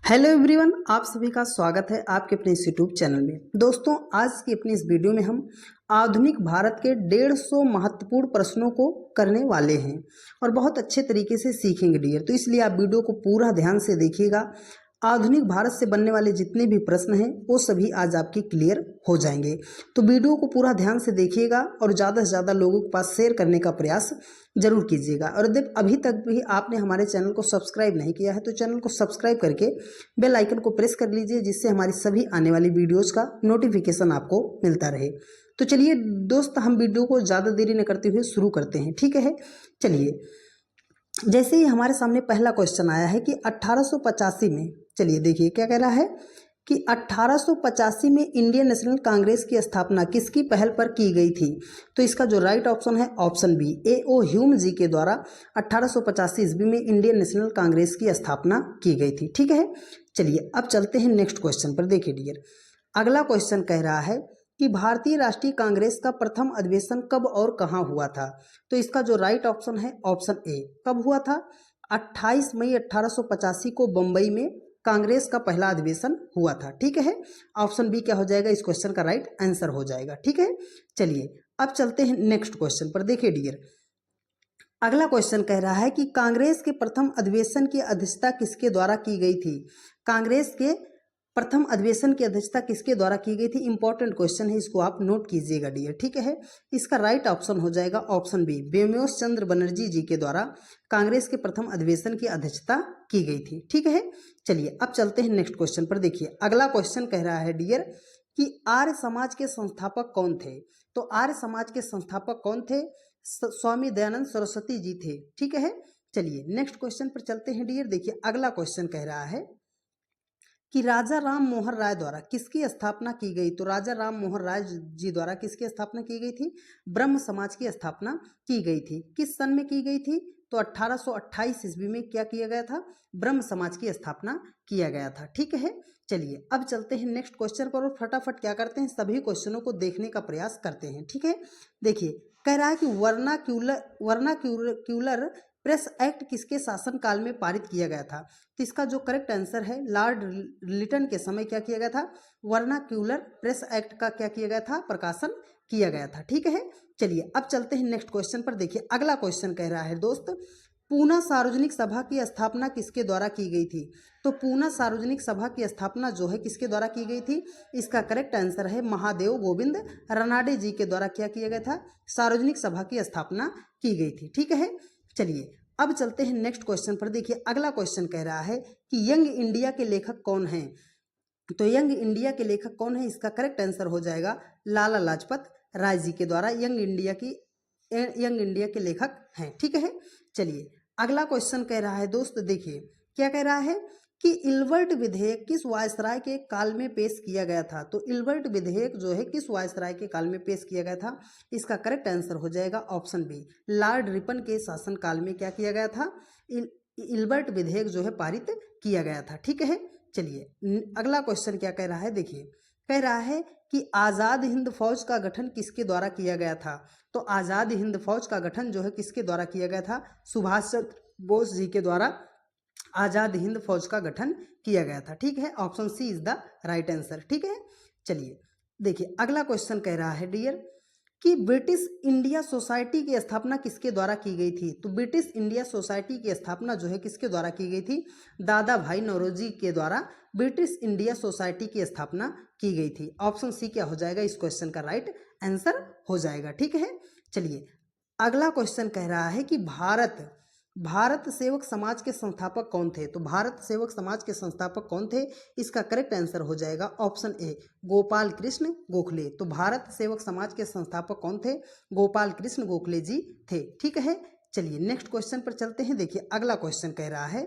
Hello everyone, आप सभी का स्वागत है आपके अपने इस यूट्यूब चैनल में। दोस्तों, आज की अपनी इस वीडियो में हम आधुनिक भारत के 150 महत्वपूर्ण प्रश्नों को करने वाले हैं और बहुत अच्छे तरीके से सीखेंगे डियर। तो इसलिए आप वीडियो को पूरा ध्यान से देखिएगा। आधुनिक भारत से बनने वाले जितने भी प्रश्न हैं वो सभी आज आपके क्लियर हो जाएंगे। तो वीडियो को पूरा ध्यान से देखिएगा और ज़्यादा से ज़्यादा लोगों के पास शेयर करने का प्रयास जरूर कीजिएगा। और यदि अभी तक भी आपने हमारे चैनल को सब्सक्राइब नहीं किया है तो चैनल को सब्सक्राइब करके बेल आइकन को प्रेस कर लीजिए, जिससे हमारी सभी आने वाली वीडियोज़ का नोटिफिकेशन आपको मिलता रहे। तो चलिए दोस्त, हम वीडियो को ज़्यादा देरी न करते हुए शुरू करते हैं, ठीक है। चलिए, जैसे ही हमारे सामने पहला क्वेश्चन आया है कि 1885 में, चलिए देखिए क्या कह रहा है कि 1885 में इंडियन नेशनल कांग्रेस की स्थापना किसकी पहल पर की गई थी। तो इसका जो राइट ऑप्शन है ऑप्शन बी, ए.ओ. ह्यूम जी के द्वारा 1885 ईस्वी में इंडियन नेशनल कांग्रेस की स्थापना की गई थी, ठीक है। चलिए अब चलते हैं नेक्स्ट क्वेश्चन पर। देखिए डियर, अगला क्वेश्चन कह रहा है कि भारतीय राष्ट्रीय कांग्रेस का प्रथम अधिवेशन कब और कहाँ हुआ था। तो इसका जो राइट ऑप्शन है ऑप्शन ए, कब हुआ था, 28 मई 1885 को बम्बई में कांग्रेस का पहला अधिवेशन हुआ था, ठीक है। ऑप्शन बी क्या हो जाएगा, इस क्वेश्चन का राइट आंसर हो जाएगा, ठीक है। चलिए अब चलते हैं नेक्स्ट क्वेश्चन पर। देखिए डियर, अगला क्वेश्चन कह रहा है कि कांग्रेस के प्रथम अधिवेशन की अध्यक्षता किसके द्वारा की गई थी। कांग्रेस के प्रथम अधिवेशन की अध्यक्षता किसके द्वारा की गई थी। इंपॉर्टेंट क्वेश्चन है, इसको आप नोट कीजिएगा डियर, ठीक है। इसका राइट ऑप्शन हो जाएगा ऑप्शन बी, व्योमकेश चंद्र बनर्जी जी के द्वारा कांग्रेस के प्रथम अधिवेशन की अध्यक्षता की गई थी, ठीक है। चलिए अब चलते हैं नेक्स्ट क्वेश्चन पर। देखिए अगला क्वेश्चन कह रहा है डियर कि आर्य समाज के संस्थापक कौन थे। तो आर्य समाज के संस्थापक कौन थे, स्वामी दयानंद सरस्वती जी थे, ठीक है। चलिए नेक्स्ट क्वेश्चन पर चलते हैं डियर। देखिए अगला क्वेश्चन कह रहा है कि राजा राम मोहन राय द्वारा किसकी स्थापना की गई। तो राजा राम मोहन राय जी द्वारा किसकी स्थापना की गई थी, ब्रह्म समाज की स्थापना की गई थी। किस सन में की गई थी, तो 1828 ईस्वी में क्या किया गया था, ब्रह्म समाज की स्थापना किया गया था, ठीक है। चलिए अब चलते हैं नेक्स्ट क्वेश्चन पर और फटाफट क्या करते हैं, सभी क्वेश्चनों को देखने का प्रयास करते हैं, ठीक है। देखिए कह रहा है कि वर्नाक्यूलर प्रेस एक्ट किसके शासनकाल में पारित किया गया था। तो इसका जो करेक्ट आंसर है, लॉर्ड लिटन के समय क्या किया गया था, वर्नाक्यूलर प्रेस एक्ट का क्या किया गया था, प्रकाशन किया गया था, ठीक है। चलिए अब चलते हैं नेक्स्ट क्वेश्चन पर। देखिए अगला क्वेश्चन कह रहा है दोस्त, पूना सार्वजनिक सभा की स्थापना किसके द्वारा की गई थी। तो पूना सार्वजनिक सभा की स्थापना जो है किसके द्वारा की गई थी, इसका करेक्ट आंसर है महादेव गोविंद रानडे जी के द्वारा क्या किया गया था, सार्वजनिक सभा की स्थापना की गई थी, ठीक है। चलिए अब चलते हैं नेक्स्ट क्वेश्चन पर। देखिए अगला क्वेश्चन कह रहा है कि यंग इंडिया के लेखक कौन हैं। तो यंग इंडिया के लेखक कौन है, इसका करेक्ट आंसर हो जाएगा लाला लाजपत राय जी के द्वारा यंग इंडिया के लेखक हैं, ठीक है। चलिए अगला क्वेश्चन कह रहा है दोस्त, देखिए क्या कह रहा है कि इल्बर्ट विधेयक किस वायसराय के काल में पेश किया गया था। तो इल्बर्ट विधेयक जो है किस वायसराय के काल में पेश किया गया था, इसका करेक्ट आंसर हो जाएगा ऑप्शन बी, लॉर्ड रिपन के शासन काल में क्या किया गया था, इल्बर्ट विधेयक जो है पारित किया गया था, ठीक है। चलिए अगला क्वेश्चन क्या कह रहा है, देखिए कह रहा है कि आज़ाद हिंद फौज का गठन किसके द्वारा किया गया था। तो आज़ाद हिंद फौज का गठन जो है किसके द्वारा किया गया था, सुभाष चंद्र बोस जी के द्वारा आज़ाद हिंद फौज का गठन किया गया था, ठीक है। Option C is the right answer, ठीक है। चलिए देखिए अगला क्वेश्चन कह रहा है डियर कि ब्रिटिश इंडिया सोसाइटी की स्थापना किसके द्वारा की गई थी। तो ब्रिटिश इंडिया सोसाइटी की स्थापना जो है किसके द्वारा की गई थी, दादा भाई नौरोजी के द्वारा ब्रिटिश इंडिया सोसाइटी की स्थापना की गई थी। ऑप्शन सी क्या हो जाएगा, इस क्वेश्चन का राइट आंसर हो जाएगा, ठीक है। चलिए अगला क्वेश्चन कह रहा है कि भारत सेवक समाज के संस्थापक कौन थे। तो भारत सेवक समाज के संस्थापक कौन थे, इसका करेक्ट आंसर हो जाएगा ऑप्शन ए, गोपाल कृष्ण गोखले। तो भारत सेवक समाज के संस्थापक कौन थे, गोपाल कृष्ण गोखले जी थे, ठीक है। चलिए नेक्स्ट क्वेश्चन पर चलते हैं। देखिए अगला क्वेश्चन कह रहा है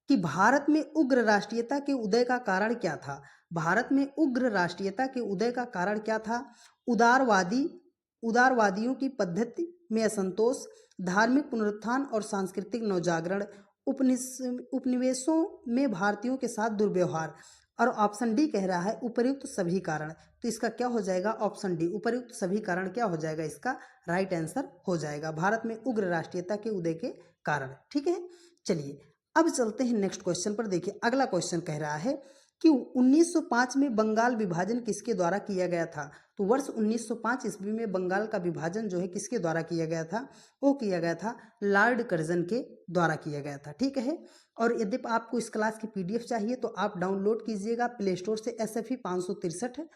कि भारत में उग्र राष्ट्रीयता के उदय का कारण क्या था। भारत में उग्र राष्ट्रीयता के उदय का कारण क्या था, उदारवादियों की पद्धति में असंतोष, धार्मिक पुनरुत्थान और सांस्कृतिक नवजागरण, उपनिवेशों में भारतीयों के साथ दुर्व्यवहार। और ऑप्शन डी कह रहा है उपर्युक्त सभी कारण। तो इसका क्या हो जाएगा, ऑप्शन डी उपर्युक्त सभी कारण क्या हो जाएगा, इसका राइट आंसर हो जाएगा, भारत में उग्र राष्ट्रीयता के उदय के कारण, ठीक है। चलिए अब चलते हैं नेक्स्ट क्वेश्चन पर। देखिए अगला क्वेश्चन कह रहा है कि 1905 में बंगाल विभाजन किसके द्वारा किया गया था। तो वर्ष 1905 ईस्वी में बंगाल का विभाजन जो है किसके द्वारा किया गया था, वो किया गया था लॉर्ड कर्जन के द्वारा किया गया था। ठीक है, और यदि आपको इस क्लास की पीडीएफ चाहिए तो आप डाउनलोड कीजिएगा प्ले स्टोर से, SFE 563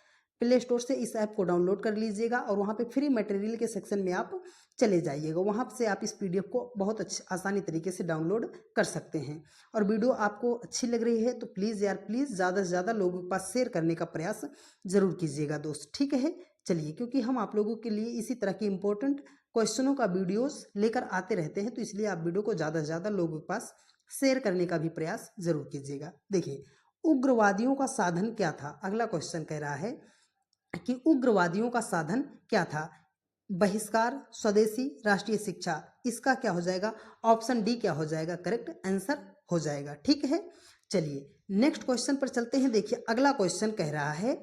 प्ले स्टोर से इस ऐप को डाउनलोड कर लीजिएगा और वहाँ पे फ्री मटेरियल के सेक्शन में आप चले जाइएगा। वहाँ से आप इस पीडीएफ को बहुत आसानी तरीके से डाउनलोड कर सकते हैं। और वीडियो आपको अच्छी लग रही है तो प्लीज़ यार प्लीज़ ज़्यादा से ज़्यादा लोगों के पास शेयर करने का प्रयास ज़रूर कीजिएगा दोस्त। ठीक है, चलिए, क्योंकि हम आप लोगों के लिए इसी तरह की इंपॉर्टेंट क्वेश्चनों का वीडियोस लेकर आते रहते हैं, तो इसलिए आप वीडियो को ज़्यादा से ज़्यादा लोगों के पास शेयर करने का भी प्रयास जरूर कीजिएगा। देखिए उग्रवादियों का साधन क्या था। अगला क्वेश्चन कह रहा है कि उग्रवादियों का साधन क्या था। बहिष्कार, स्वदेशी, राष्ट्रीय शिक्षा। इसका क्या हो जाएगा, ऑप्शन डी क्या हो जाएगा, करेक्ट आंसर हो जाएगा। ठीक है, चलिए नेक्स्ट क्वेश्चन पर चलते हैं। देखिए अगला क्वेश्चन कह रहा है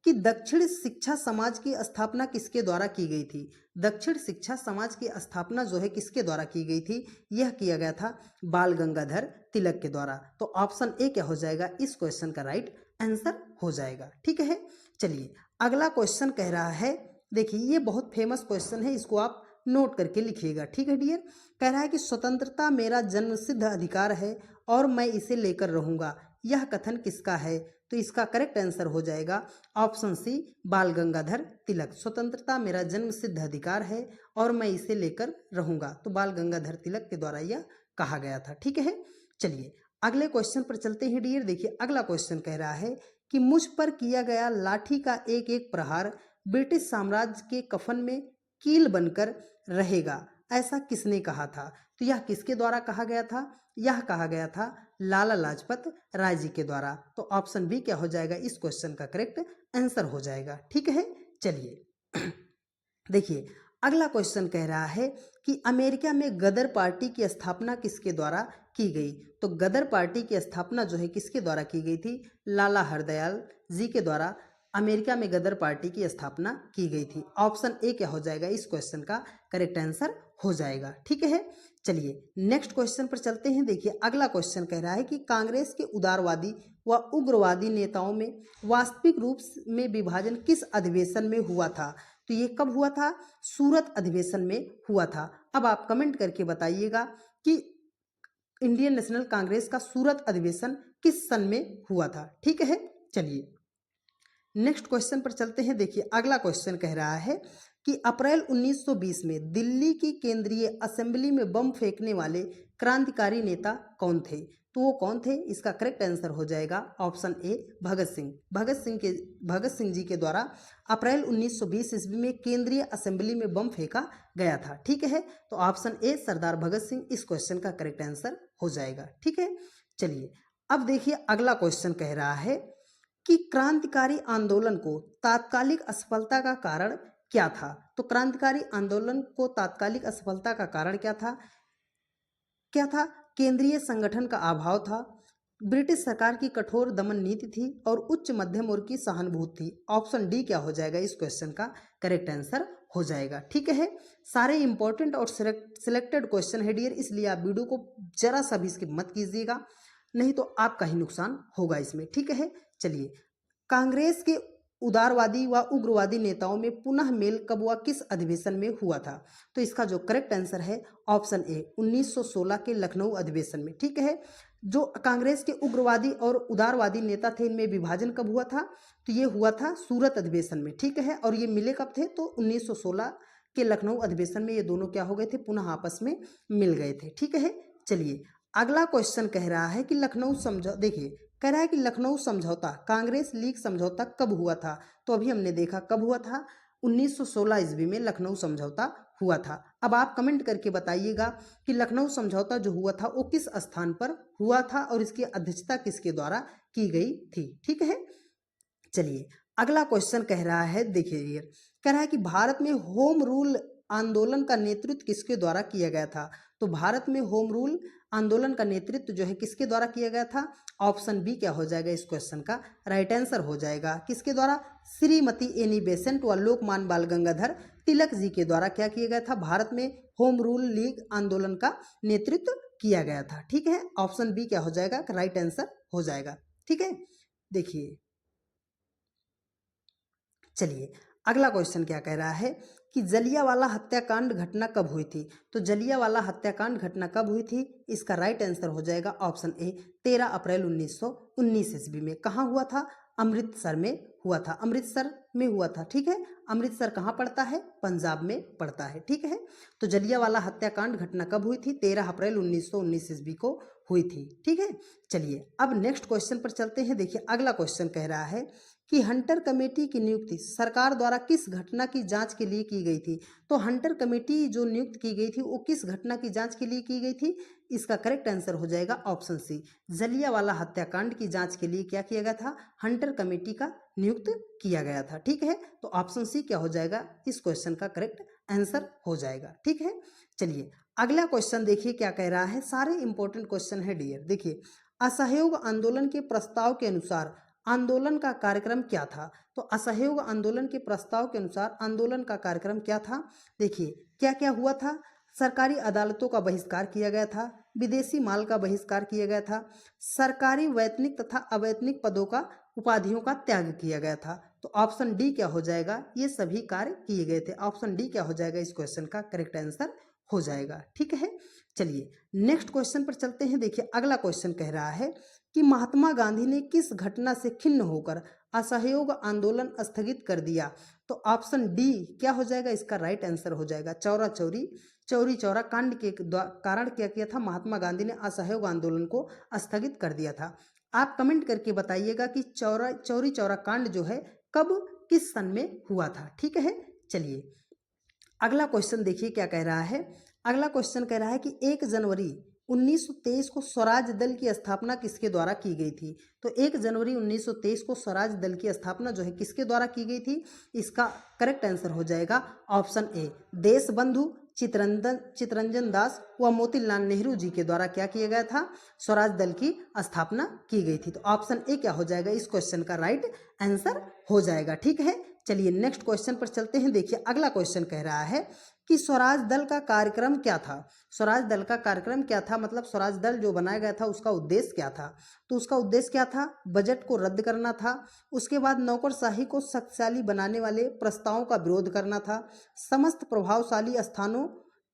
कि दक्षिण शिक्षा समाज की स्थापना किसके द्वारा की गई थी। दक्षिण शिक्षा समाज की स्थापना जो है किसके द्वारा की गई थी, यह किया गया था बाल गंगाधर तिलक के द्वारा। तो ऑप्शन ए क्या हो जाएगा, इस क्वेश्चन का राइट आंसर हो जाएगा। ठीक है, चलिए अगला क्वेश्चन कह रहा है, देखिए ये बहुत फेमस क्वेश्चन है, इसको आप नोट करके लिखिएगा। ठीक है डियर, कह रहा है कि स्वतंत्रता मेरा जन्मसिद्ध अधिकार है और मैं इसे लेकर रहूंगा, यह कथन किसका है। तो इसका करेक्ट आंसर हो जाएगा ऑप्शन सी, बाल गंगाधर तिलक। स्वतंत्रता मेरा जन्मसिद्ध अधिकार है और मैं इसे लेकर रहूंगा, तो बाल गंगाधर तिलक के द्वारा यह कहा गया था। ठीक है, चलिए अगले क्वेश्चन पर चलते हैं डियर। देखिए अगला क्वेश्चन कह रहा है कि मुझ पर किया गया लाठी का एक एक प्रहार ब्रिटिश साम्राज्य के कफन में कील बनकर रहेगा, ऐसा किसने कहा था। तो यह किसके द्वारा कहा गया था, यह कहा गया था लाला लाजपत राय जी के द्वारा। तो ऑप्शन बी क्या हो जाएगा, इस क्वेश्चन का करेक्ट आंसर हो जाएगा। ठीक है, चलिए देखिए अगला क्वेश्चन कह रहा है कि अमेरिका में गदर पार्टी की स्थापना किसके द्वारा की गई। तो गदर पार्टी की स्थापना जो है किसके द्वारा की गई थी, लाला हरदयाल जी के द्वारा अमेरिका में गदर पार्टी की स्थापना की गई थी। ऑप्शन ए क्या हो जाएगा, इस क्वेश्चन का करेक्ट आंसर हो जाएगा। ठीक है, चलिए नेक्स्ट क्वेश्चन पर चलते हैं। देखिए अगला क्वेश्चन कह रहा है कि कांग्रेस के उदारवादी व उग्रवादी नेताओं में वास्तविक रूप में विभाजन किस अधिवेशन में हुआ था। तो ये कब हुआ था, सूरत अधिवेशन में हुआ था। अब आप कमेंट करके बताइएगा कि इंडियन नेशनल कांग्रेस का सूरत अधिवेशन किस सन में हुआ था। ठीक है, चलिए नेक्स्ट क्वेश्चन पर चलते हैं। देखिए अगला क्वेश्चन कह रहा है कि अप्रैल 1920 में दिल्ली की केंद्रीय असेंबली में बम फेंकने वाले क्रांतिकारी नेता कौन थे। तो वो कौन थे, इसका करेक्ट आंसर हो जाएगा ऑप्शन ए, भगत सिंह। भगत सिंह जी के द्वारा अप्रैल 1920 ईस्वी में केंद्रीय असेंबली में बम फेंका गया था। ठीक है, तो ऑप्शन ए सरदार भगत सिंह इस क्वेश्चन का करेक्ट आंसर हो जाएगा। ठीक है, चलिए अब देखिए अगला क्वेश्चन कह रहा है कि क्रांतिकारी आंदोलन को तात्कालिक असफलता का कारण क्या था। तो क्रांतिकारी आंदोलन को तात्कालिक असफलता का कारण क्या था, केंद्रीय संगठन का अभाव था, ब्रिटिश सरकार की कठोर दमन नीति थी और उच्च मध्यम वर्ग की सहानुभूति थी। ऑप्शन डी क्या हो जाएगा, इस क्वेश्चन का करेक्ट आंसर हो जाएगा। ठीक है, सारे इंपॉर्टेंट और सिलेक्टेड क्वेश्चन है डियर, इसलिए आप वीडियो को जरा सा भी स्किप मत कीजिएगा, नहीं तो आपका ही नुकसान होगा इसमें। ठीक है, चलिए कांग्रेस के उदारवादी व उग्रवादी नेताओं में पुनः मेल कब व किस अधिवेशन में हुआ था। तो इसका जो करेक्ट आंसर है ऑप्शन ए, 1916 के लखनऊ अधिवेशन में। ठीक है, जो कांग्रेस के उग्रवादी और उदारवादी नेता थे इनमें विभाजन कब हुआ था, तो ये हुआ था सूरत अधिवेशन में। ठीक है, और ये मिले कब थे, तो 1916 के लखनऊ अधिवेशन में ये दोनों क्या हो गए थे, पुनः आपस में मिल गए थे। ठीक है, चलिए अगला क्वेश्चन कह रहा है कि लखनऊ समझौता, देखिए कह रहा है कि लखनऊ समझौता कांग्रेस लीग समझौता कब हुआ था। तो अभी हमने देखा कब हुआ था, 1916 ईस्वी में लखनऊ समझौता हुआ था। अब आप कमेंट करके बताइएगा कि लखनऊ समझौता जो हुआ था वो किस स्थान पर हुआ था और इसकी अध्यक्षता किसके द्वारा की गई थी। ठीक है, चलिए अगला क्वेश्चन कह रहा है, देखिए कह रहा है कि भारत में होम रूल आंदोलन का नेतृत्व किसके द्वारा किया गया था। तो भारत में होम रूल आंदोलन का नेतृत्व जो है किसके द्वारा किया गया था, ऑप्शन बी क्या हो जाएगा, इस क्वेश्चन का राइट आंसर हो जाएगा। किसके द्वारा, श्रीमती एनी बेसेंट व लोकमान्य बाल गंगाधर तिलक जी के द्वारा क्या किया गया था, भारत में होम रूल लीग आंदोलन का नेतृत्व किया गया था। ठीक है, ऑप्शन बी क्या हो जाएगा, राइट आंसर हो जाएगा। ठीक है, देखिए चलिए अगला क्वेश्चन क्या कह रहा है कि जलियांवाला हत्याकांड घटना कब हुई थी। तो जलियांवाला हत्याकांड घटना कब हुई थी, इसका राइट आंसर हो जाएगा ऑप्शन ए 13 अप्रैल 1919 ईस्वी में। कहाँ हुआ था, अमृतसर में हुआ था, अमृतसर में हुआ था। ठीक है, अमृतसर कहाँ पड़ता है, पंजाब में पड़ता है। ठीक है, तो जलियांवाला हत्याकांड घटना कब हुई थी, 13 अप्रैल 1919 ईस्वी को हुई थी। ठीक है, चलिए अब नेक्स्ट क्वेश्चन पर चलते हैं। देखिए अगला क्वेश्चन कह रहा है कि हंटर कमेटी की नियुक्ति सरकार द्वारा किस घटना की जांच के लिए की गई थी। तो हंटर कमेटी जो नियुक्त की गई थी वो किस घटना की जांच के लिए की गई थी, इसका करेक्ट आंसर हो जाएगा ऑप्शन सी, जलियांवाला हत्याकांड की जांच के लिए क्या किया गया था, हंटर कमेटी का नियुक्त किया गया था। ठीक है, तो ऑप्शन सी क्या हो जाएगा, इस क्वेश्चन का करेक्ट आंसर हो जाएगा। ठीक है, चलिए अगला क्वेश्चन देखिए क्या कह रहा है, सारे इंपॉर्टेंट क्वेश्चन है डियर। देखिए असहयोग आंदोलन के प्रस्ताव के अनुसार आंदोलन का कार्यक्रम क्या था। तो असहयोग आंदोलन के प्रस्ताव के अनुसार आंदोलन का कार्यक्रम क्या था, देखिए क्या क्या हुआ था, सरकारी अदालतों का बहिष्कार किया गया था, विदेशी माल का बहिष्कार किया गया था, सरकारी वैतनिक तथा अवैतनिक पदों का उपाधियों का त्याग किया गया था। तो ऑप्शन डी क्या हो जाएगा, ये सभी कार्य किए गए थे। ऑप्शन डी क्या हो जाएगा, इस क्वेश्चन का करेक्ट आंसर हो जाएगा। ठीक है, चलिए नेक्स्ट क्वेश्चन पर चलते हैं। देखिए अगला क्वेश्चन कह रहा है कि महात्मा गांधी ने किस घटना से खिन्न होकर असहयोग आंदोलन स्थगित कर दिया। तो ऑप्शन डी क्या हो जाएगा, इसका राइट आंसर हो जाएगा चौरा चौरी चौरी चौरा कांड के कारण क्या किया था, महात्मा गांधी ने असहयोग आंदोलन को स्थगित कर दिया था। आप कमेंट करके बताइएगा कि चौरी चौरा कांड जो है कब किस सन में हुआ था। ठीक है, चलिए अगला क्वेश्चन देखिए क्या कह रहा है। अगला क्वेश्चन कह रहा है कि 1 जनवरी 1923 को स्वराज दल की स्थापना किसके द्वारा की गई थी। तो 1 जनवरी 1923 को स्वराज दल की स्थापना जो है किसके द्वारा की गई थी, इसका करेक्ट आंसर हो जाएगा ऑप्शन ए, देशबंधु चितरंजन दास व मोतीलाल नेहरू जी के द्वारा क्या किया गया था, स्वराज दल की स्थापना की गई थी। तो ऑप्शन ए क्या हो जाएगा, इस क्वेश्चन का राइट आंसर हो जाएगा। ठीक है, चलिए नेक्स्ट क्वेश्चन पर चलते हैं। देखिए अगला क्वेश्चन कह रहा है कि स्वराज दल का कार्यक्रम क्या था। स्वराज दल का कार्यक्रम क्या था, मतलब स्वराज दल जो बनाया गया था उसका उद्देश्य क्या था। तो उसका उद्देश्य क्या था, बजट को रद्द करना था, उसके बाद नौकरशाही को शक्तिशाली बनाने वाले प्रस्तावों का विरोध करना था, समस्त प्रभावशाली स्थानों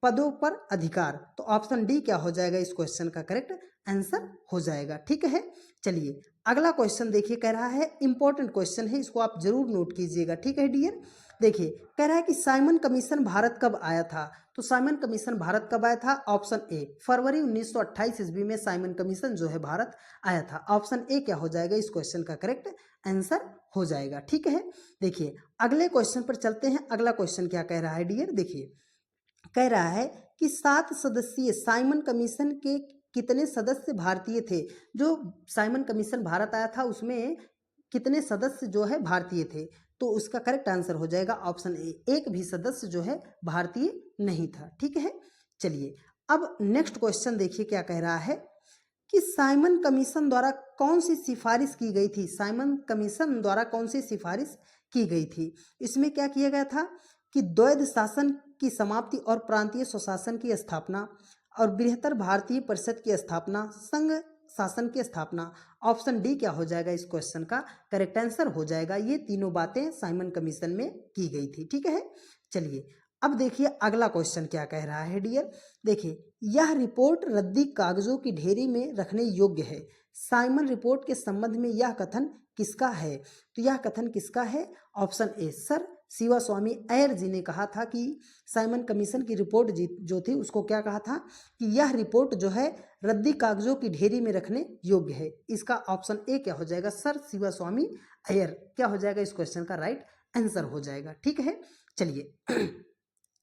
पदों पर अधिकार। तो ऑप्शन डी क्या हो जाएगा, इस क्वेश्चन का करेक्ट आंसर हो जाएगा। ठीक है, चलिए अगला क्वेश्चन देखिए कह रहा है, इंपॉर्टेंट क्वेश्चन है, इसको आप जरूर नोट कीजिएगा। ठीक है डियर, देखिए कह रहा है कि साइमन कमीशन भारत कब आया था। तो साइमन कमीशन भारत कब आया था, ऑप्शन ए फरवरी 1928 ईस्वी में साइमन कमीशन जो है भारत आया था। ऑप्शन ए क्या हो जाएगा, इस क्वेश्चन का करेक्ट आंसर हो जाएगा। ठीक है, देखिए अगले क्वेश्चन पर चलते हैं। अगला क्वेश्चन क्या कह रहा है डियर, देखिए कह रहा है कि 7 सदस्यीय साइमन कमीशन के कितने सदस्य भारतीय थे। जो साइमन कमीशन भारत आया था उसमें कितने सदस्य जो है भारतीय थे। तो उसका करेक्ट आंसर हो जाएगा ऑप्शन ए, एक भी सदस्य जो है भारतीय नहीं था। ठीक है, चलिए अब नेक्स्ट क्वेश्चन देखिए क्या कह रहा है कि साइमन कमीशन द्वारा कौन सी सिफारिश की गई थी। साइमन कमीशन द्वारा कौन सी सिफारिश की गई थी। इसमें क्या किया गया था कि द्वैध शासन की समाप्ति और प्रांतीय स्वशासन की स्थापना और बृहत्तर भारतीय परिषद की स्थापना, संघ शासन की स्थापना। ऑप्शन डी क्या हो जाएगा, इस क्वेश्चन का करेक्ट आंसर हो जाएगा। ये तीनों बातें साइमन कमीशन में की गई थी। ठीक है, चलिए अब देखिए अगला क्वेश्चन क्या कह रहा है डियर, देखिए यह रिपोर्ट रद्दी कागजों की ढेरी में रखने योग्य है। साइमन रिपोर्ट के संबंध में यह कथन किसका है। तो यह कथन किसका है, ऑप्शन ए सर शिवा स्वामी अय्यर जी ने कहा था कि साइमन कमीशन की रिपोर्ट जो थी उसको क्या कहा था कि यह रिपोर्ट जो है रद्दी कागजों की ढेरी में रखने योग्य है। इसका ऑप्शन ए क्या हो जाएगा, सर शिवा स्वामी अय्यर क्या हो जाएगा, इस क्वेश्चन का राइट आंसर हो जाएगा। ठीक है, चलिए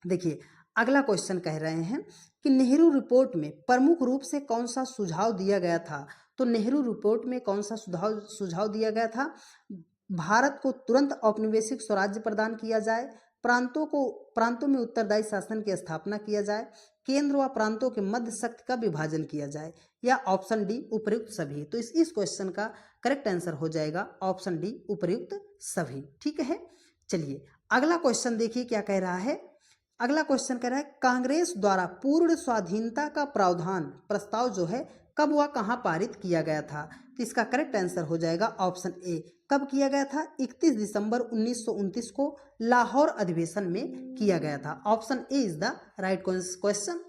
देखिए अगला क्वेश्चन कह रहे हैं कि नेहरू रिपोर्ट में प्रमुख रूप से कौन सा सुझाव दिया गया था। तो नेहरू रिपोर्ट में कौन सा सुझाव दिया गया था, भारत को तुरंत औपनिवेशिक स्वराज्य प्रदान किया जाए, प्रांतों में उत्तरदायी शासन की स्थापना किया जाए, केंद्र व प्रांतों के मध्य शक्ति का विभाजन किया जाए, या ऑप्शन डी उपर्युक्त सभी। तो इस क्वेश्चन का करेक्ट आंसर हो जाएगा ऑप्शन डी उपर्युक्त सभी। ठीक है, चलिए अगला क्वेश्चन देखिए क्या कह रहा है अगला क्वेश्चन कह रहा है कांग्रेस द्वारा पूर्ण स्वाधीनता का प्रावधान प्रस्ताव जो है कब व कहाँ पारित किया गया था? तो इसका करेक्ट आंसर हो जाएगा ऑप्शन ए। कब किया गया था? 31 दिसंबर 1929 को लाहौर अधिवेशन में किया गया था। Option A is the right question.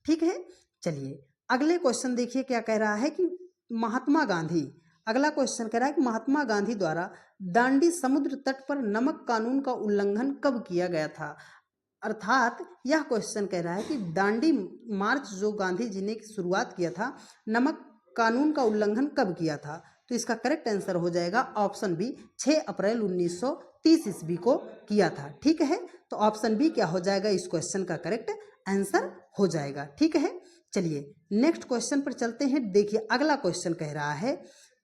ठीक है, चलिए अगले क्वेश्चन देखिए क्या कह रहा है कि महात्मा गांधी, अगला क्वेश्चन कह रहा है कि महात्मा गांधी द्वारा दांडी समुद्र तट पर नमक कानून का उल्लंघन कब किया गया था? अर्थात यह क्वेश्चन कह रहा है कि दांडी मार्च जो गांधी जी ने शुरुआत किया था, नमक कानून का उल्लंघन कब किया था? तो इसका करेक्ट आंसर हो जाएगा ऑप्शन बी, 6 अप्रैल 1930 ईस्वी को किया था। ठीक है, तो ऑप्शन बी क्या हो जाएगा इस क्वेश्चन का करेक्ट आंसर हो जाएगा। ठीक है, चलिए नेक्स्ट क्वेश्चन पर चलते हैं। देखिए अगला क्वेश्चन कह रहा है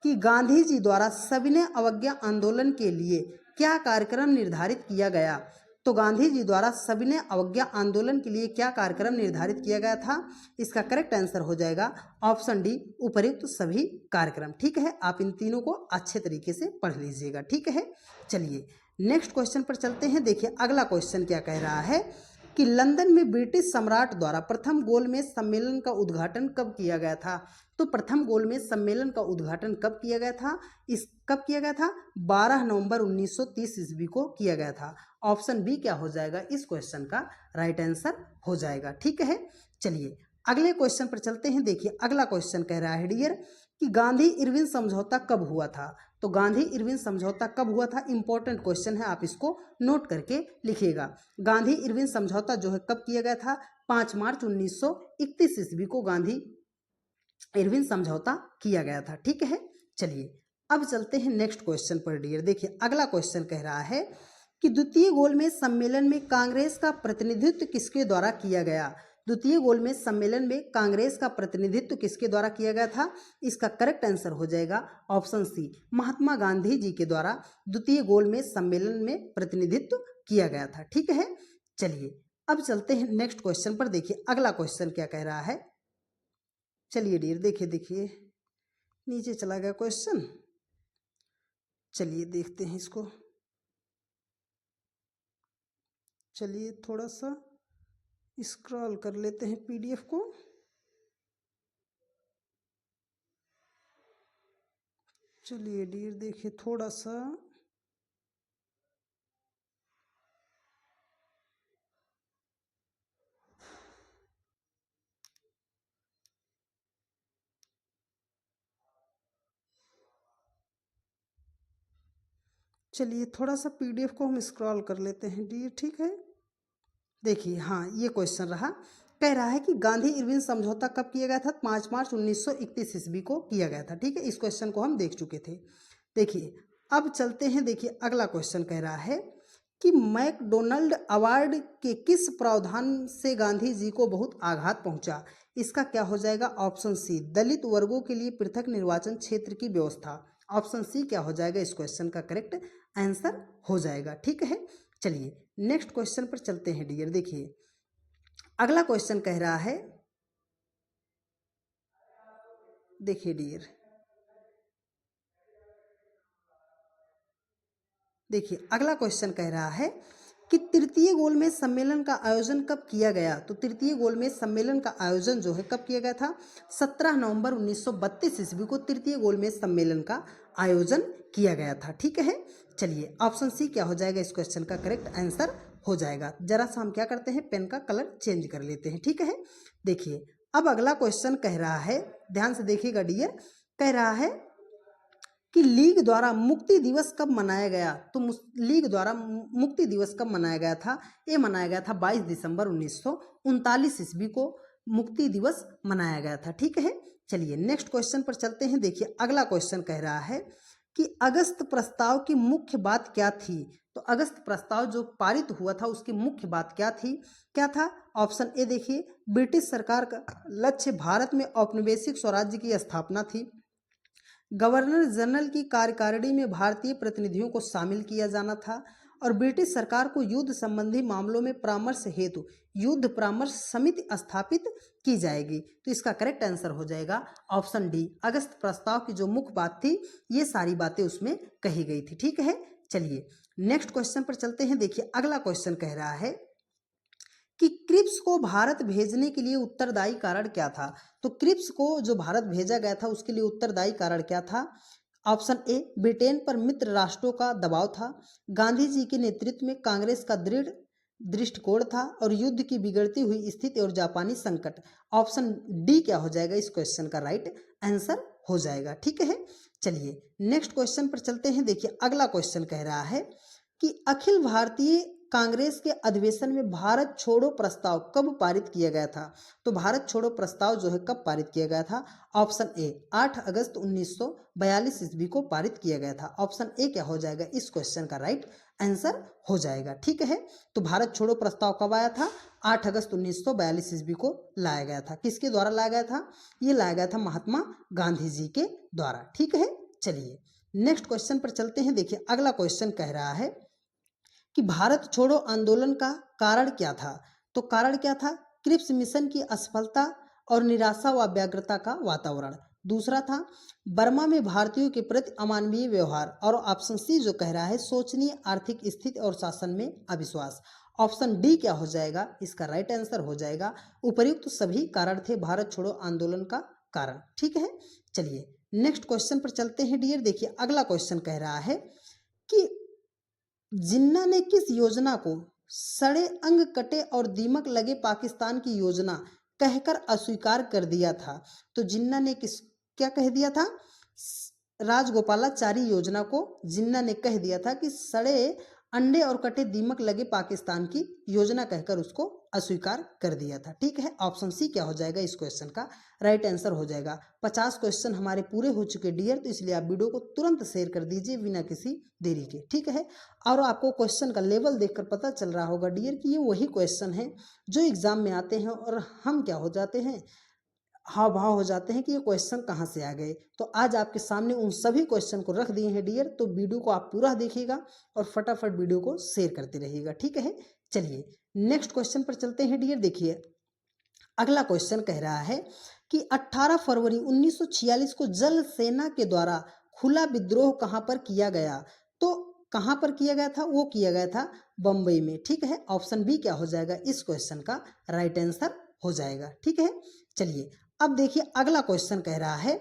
कि गांधी जी द्वारा सविनय अवज्ञा आंदोलन के लिए क्या कार्यक्रम निर्धारित किया गया? तो गांधी जी द्वारा सविनय अवज्ञा आंदोलन के लिए क्या कार्यक्रम निर्धारित किया गया था? इसका करेक्ट आंसर हो जाएगा ऑप्शन डी, उपर्युक्त सभी कार्यक्रम। ठीक है, आप इन तीनों को अच्छे तरीके से पढ़ लीजिएगा। ठीक है, चलिए नेक्स्ट क्वेश्चन पर चलते हैं। देखिए अगला क्वेश्चन क्या कह रहा है कि लंदन में ब्रिटिश सम्राट द्वारा प्रथम गोलमेज सम्मेलन का उद्घाटन कब किया गया था? तो प्रथम गोलमेज सम्मेलन का उद्घाटन कब किया गया था? कब किया गया था? 12 नवंबर 1930 ईस्वी को किया गया था। ऑप्शन बी क्या हो जाएगा इस क्वेश्चन का राइट आंसर हो जाएगा। ठीक है, चलिए अगले क्वेश्चन पर चलते हैं। देखिए अगला क्वेश्चन कह रहा है डियर कि गांधी इरविन समझौता कब हुआ था? तो गांधी इरविन समझौता कब हुआ था? इंपॉर्टेंट क्वेश्चन है, आप इसको नोट करके लिखिएगा। गांधी इरविन समझौता जो है कब किया गया था? 5 मार्च 1931 ईस्वी को गांधी इरविन समझौता किया गया था। ठीक है, चलिए अब चलते हैं नेक्स्ट क्वेश्चन पर डियर। देखिए अगला क्वेश्चन कह रहा है कि द्वितीय गोलमेज सम्मेलन में कांग्रेस का प्रतिनिधित्व किसके द्वारा किया गया? द्वितीय गोलमेज सम्मेलन में कांग्रेस का प्रतिनिधित्व किसके द्वारा किया गया था? इसका करेक्ट आंसर हो जाएगा ऑप्शन सी, महात्मा गांधी जी के द्वारा द्वितीय गोलमेज सम्मेलन में प्रतिनिधित्व किया गया था। ठीक है, चलिए अब चलते हैं नेक्स्ट क्वेश्चन पर। देखिए अगला क्वेश्चन क्या कह रहा है। चलिए डियर देखिए नीचे चला गया क्वेश्चन, चलिए देखते हैं इसको। चलिए थोड़ा सा स्क्रॉल कर लेते हैं पीडीएफ को। चलिए डियर देखिए थोड़ा सा, चलिए थोड़ा सा पीडीएफ को हम स्क्रॉल कर लेते हैं डियर। ठीक है, देखिए हाँ ये क्वेश्चन रहा, कह रहा है कि गांधी इरविन समझौता कब किया गया था? 5 मार्च 1931 ईस्वी को किया गया था। ठीक है, इस क्वेश्चन को हम देख चुके थे। देखिए अब चलते हैं। देखिए अगला क्वेश्चन कह रहा है कि मैकडोनल्ड अवार्ड के किस प्रावधान से गांधी जी को बहुत आघात पहुंचा? इसका क्या हो जाएगा? ऑप्शन सी, दलित वर्गों के लिए पृथक निर्वाचन क्षेत्र की व्यवस्था। ऑप्शन सी क्या हो जाएगा इस क्वेश्चन का करेक्ट आंसर हो जाएगा। ठीक है, चलिए नेक्स्ट क्वेश्चन पर चलते हैं डियर। देखिए अगला क्वेश्चन कह रहा है, देखिए डियर देखिए अगला क्वेश्चन कह रहा है कि तृतीय गोलमेज सम्मेलन का आयोजन कब किया गया? तो तृतीय गोलमेज सम्मेलन का आयोजन जो है कब किया गया था? 17 नवंबर 1932 ईस्वी को तृतीय गोलमेज सम्मेलन का आयोजन किया गया था। ठीक है, चलिए ऑप्शन सी क्या हो जाएगा इस क्वेश्चन का करेक्ट आंसर हो जाएगा। जरा सा हम क्या करते हैं, पेन का कलर चेंज कर लेते हैं। ठीक है, देखिए अब अगला क्वेश्चन कह रहा है, ध्यान से देखिएगा डियर, कह रहा है कि लीग द्वारा मुक्ति दिवस कब मनाया गया? तो लीग द्वारा मुक्ति दिवस कब मनाया गया था? ये मनाया गया था 22 दिसंबर 1939 ईस्वी को मुक्ति दिवस मनाया गया था। ठीक है, चलिए नेक्स्ट क्वेश्चन पर चलते हैं। देखिए अगला क्वेश्चन कह रहा है कि अगस्त प्रस्ताव की मुख्य बात क्या थी? तो अगस्त प्रस्ताव जो पारित हुआ था उसकी मुख्य बात क्या थी? क्या था? ऑप्शन ए देखिए, ब्रिटिश सरकार का लक्ष्य भारत में औपनिवेशिक स्वराज्य की स्थापना थी। गवर्नर जनरल की कार्यकारिणी में भारतीय प्रतिनिधियों को शामिल किया जाना था और ब्रिटिश सरकार को युद्ध संबंधी मामलों में परामर्श हेतु युद्ध परामर्श समिति स्थापित की जाएगी। तो इसका करेक्ट आंसर हो जाएगा ऑप्शन डी, अगस्त प्रस्ताव की जो मुख्य बात थी ये सारी बातें उसमें कही गई थी। ठीक है, चलिए नेक्स्ट क्वेश्चन पर चलते हैं। देखिए अगला क्वेश्चन कह रहा है कि क्रिप्स को भारत भेजने के लिए उत्तरदायी कारण क्या था। तो क्रिप्स को जो भारत भेजा गया था उसके लिए उत्तरदायी कारण क्या था। ऑप्शन ए, ब्रिटेन पर मित्र राष्ट्रों का दबाव था, गांधी जी के नेतृत्व में कांग्रेस का दृढ़ दृष्टिकोण था, और युद्ध की बिगड़ती हुई स्थिति और जापानी संकट। ऑप्शन डी क्या हो जाएगा इस क्वेश्चन का राइट आंसर हो जाएगा। ठीक है, चलिए नेक्स्ट क्वेश्चन पर चलते हैं। देखिए अगला क्वेश्चन कह रहा है कि अखिल भारतीय कांग्रेस के अधिवेशन में भारत छोड़ो प्रस्ताव कब पारित किया गया था। तो भारत छोड़ो प्रस्ताव जो है कब पारित किया गया था। ऑप्शन ए, 8 अगस्त 1942 ईस्वी को पारित किया गया था। ऑप्शन ए क्या हो जाएगा इस क्वेश्चन का राइट आंसर हो जाएगा। ठीक है, तो भारत छोड़ो प्रस्ताव कब आया था, 8 अगस्त 1942 ईस्वी को लाया गया था। किसके द्वारा लाया गया था, ये लाया गया था महात्मा गांधी जी के द्वारा। ठीक है, चलिए नेक्स्ट क्वेश्चन पर चलते हैं। देखिए अगला क्वेश्चन कह रहा है कि भारत छोड़ो आंदोलन का कारण क्या था। तो कारण क्या था, क्रिप्स मिशन की असफलता और निराशा व व्यग्रता का वातावरण। दूसरा था बर्मा में भारतीयों के प्रति अमानवीय व्यवहार, और ऑप्शन सी जो कह रहा है शोचनीय आर्थिक स्थिति और शासन में अविश्वास। ऑप्शन डी क्या हो जाएगा इसका राइट आंसर हो जाएगा उपर्युक्त सभी कारण थे भारत छोड़ो आंदोलन का कारण। ठीक है, चलिए नेक्स्ट क्वेश्चन पर चलते हैं डियर। देखिए अगला क्वेश्चन कह रहा है कि जिन्ना ने किस योजना को सड़े अंग कटे और दीमक लगे पाकिस्तान की योजना कहकर अस्वीकार कर दिया था। तो जिन्ना ने किस क्या कह दिया था, राजगोपालाचारी योजना को जिन्ना ने कह दिया था कि सड़े अंडे और कटे दीमक लगे पाकिस्तान की योजना कहकर उसको अस्वीकार कर दिया था। ठीक है, ऑप्शन सी क्या हो जाएगा इस क्वेश्चन का राइट आंसर हो जाएगा। 50 क्वेश्चन हमारे पूरे हो चुके डियर, तो इसलिए आप वीडियो को तुरंत शेयर कर दीजिए बिना किसी देरी के। ठीक है, और आपको क्वेश्चन का लेवल देखकर पता चल रहा होगा डियर कि ये वही क्वेश्चन है जो एग्जाम में आते हैं, और हम क्या हो जाते हैं, हाव भाव हो जाते हैं कि ये क्वेश्चन कहाँ से आ गए। तो आज आपके सामने उन सभी क्वेश्चन को रख दिए हैं डियर, तो वीडियो को आप पूरा देखिएगा और फटाफट वीडियो को शेयर करते रहिएगा। ठीक है, चलिए नेक्स्ट क्वेश्चन पर चलते हैं डियर। देखिए अगला क्वेश्चन कह रहा है कि 18 फरवरी 1946 को जल सेना के द्वारा खुला विद्रोह कहाँ पर किया गया। तो कहाँ पर किया गया था, वो किया गया था बम्बई में। ठीक है, ऑप्शन बी क्या हो जाएगा इस क्वेश्चन का राइट आंसर हो जाएगा। ठीक है, चलिए अब देखिए अगला क्वेश्चन कह रहा है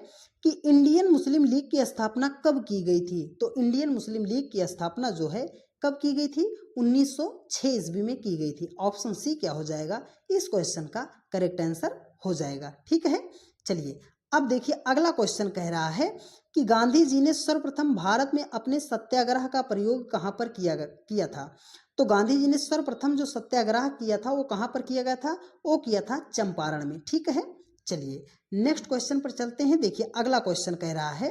कि इंडियन मुस्लिम लीग की स्थापना कब की गई थी। तो इंडियन मुस्लिम लीग की स्थापना जो है कब की गई थी, 1906 ईस्वी में की गई थी। ऑप्शन सी क्या हो जाएगा इस क्वेश्चन का करेक्ट आंसर हो जाएगा। ठीक है, चलिए अब देखिए अगला क्वेश्चन कह रहा है कि गांधी जी ने सर्वप्रथम भारत में अपने सत्याग्रह का प्रयोग कहाँ पर किया था। तो गांधी जी ने सर्वप्रथम जो सत्याग्रह किया था वो कहाँ पर किया गया था, वो किया था चंपारण में। ठीक है, चलिए नेक्स्ट क्वेश्चन पर चलते हैं। देखिए अगला क्वेश्चन कह रहा है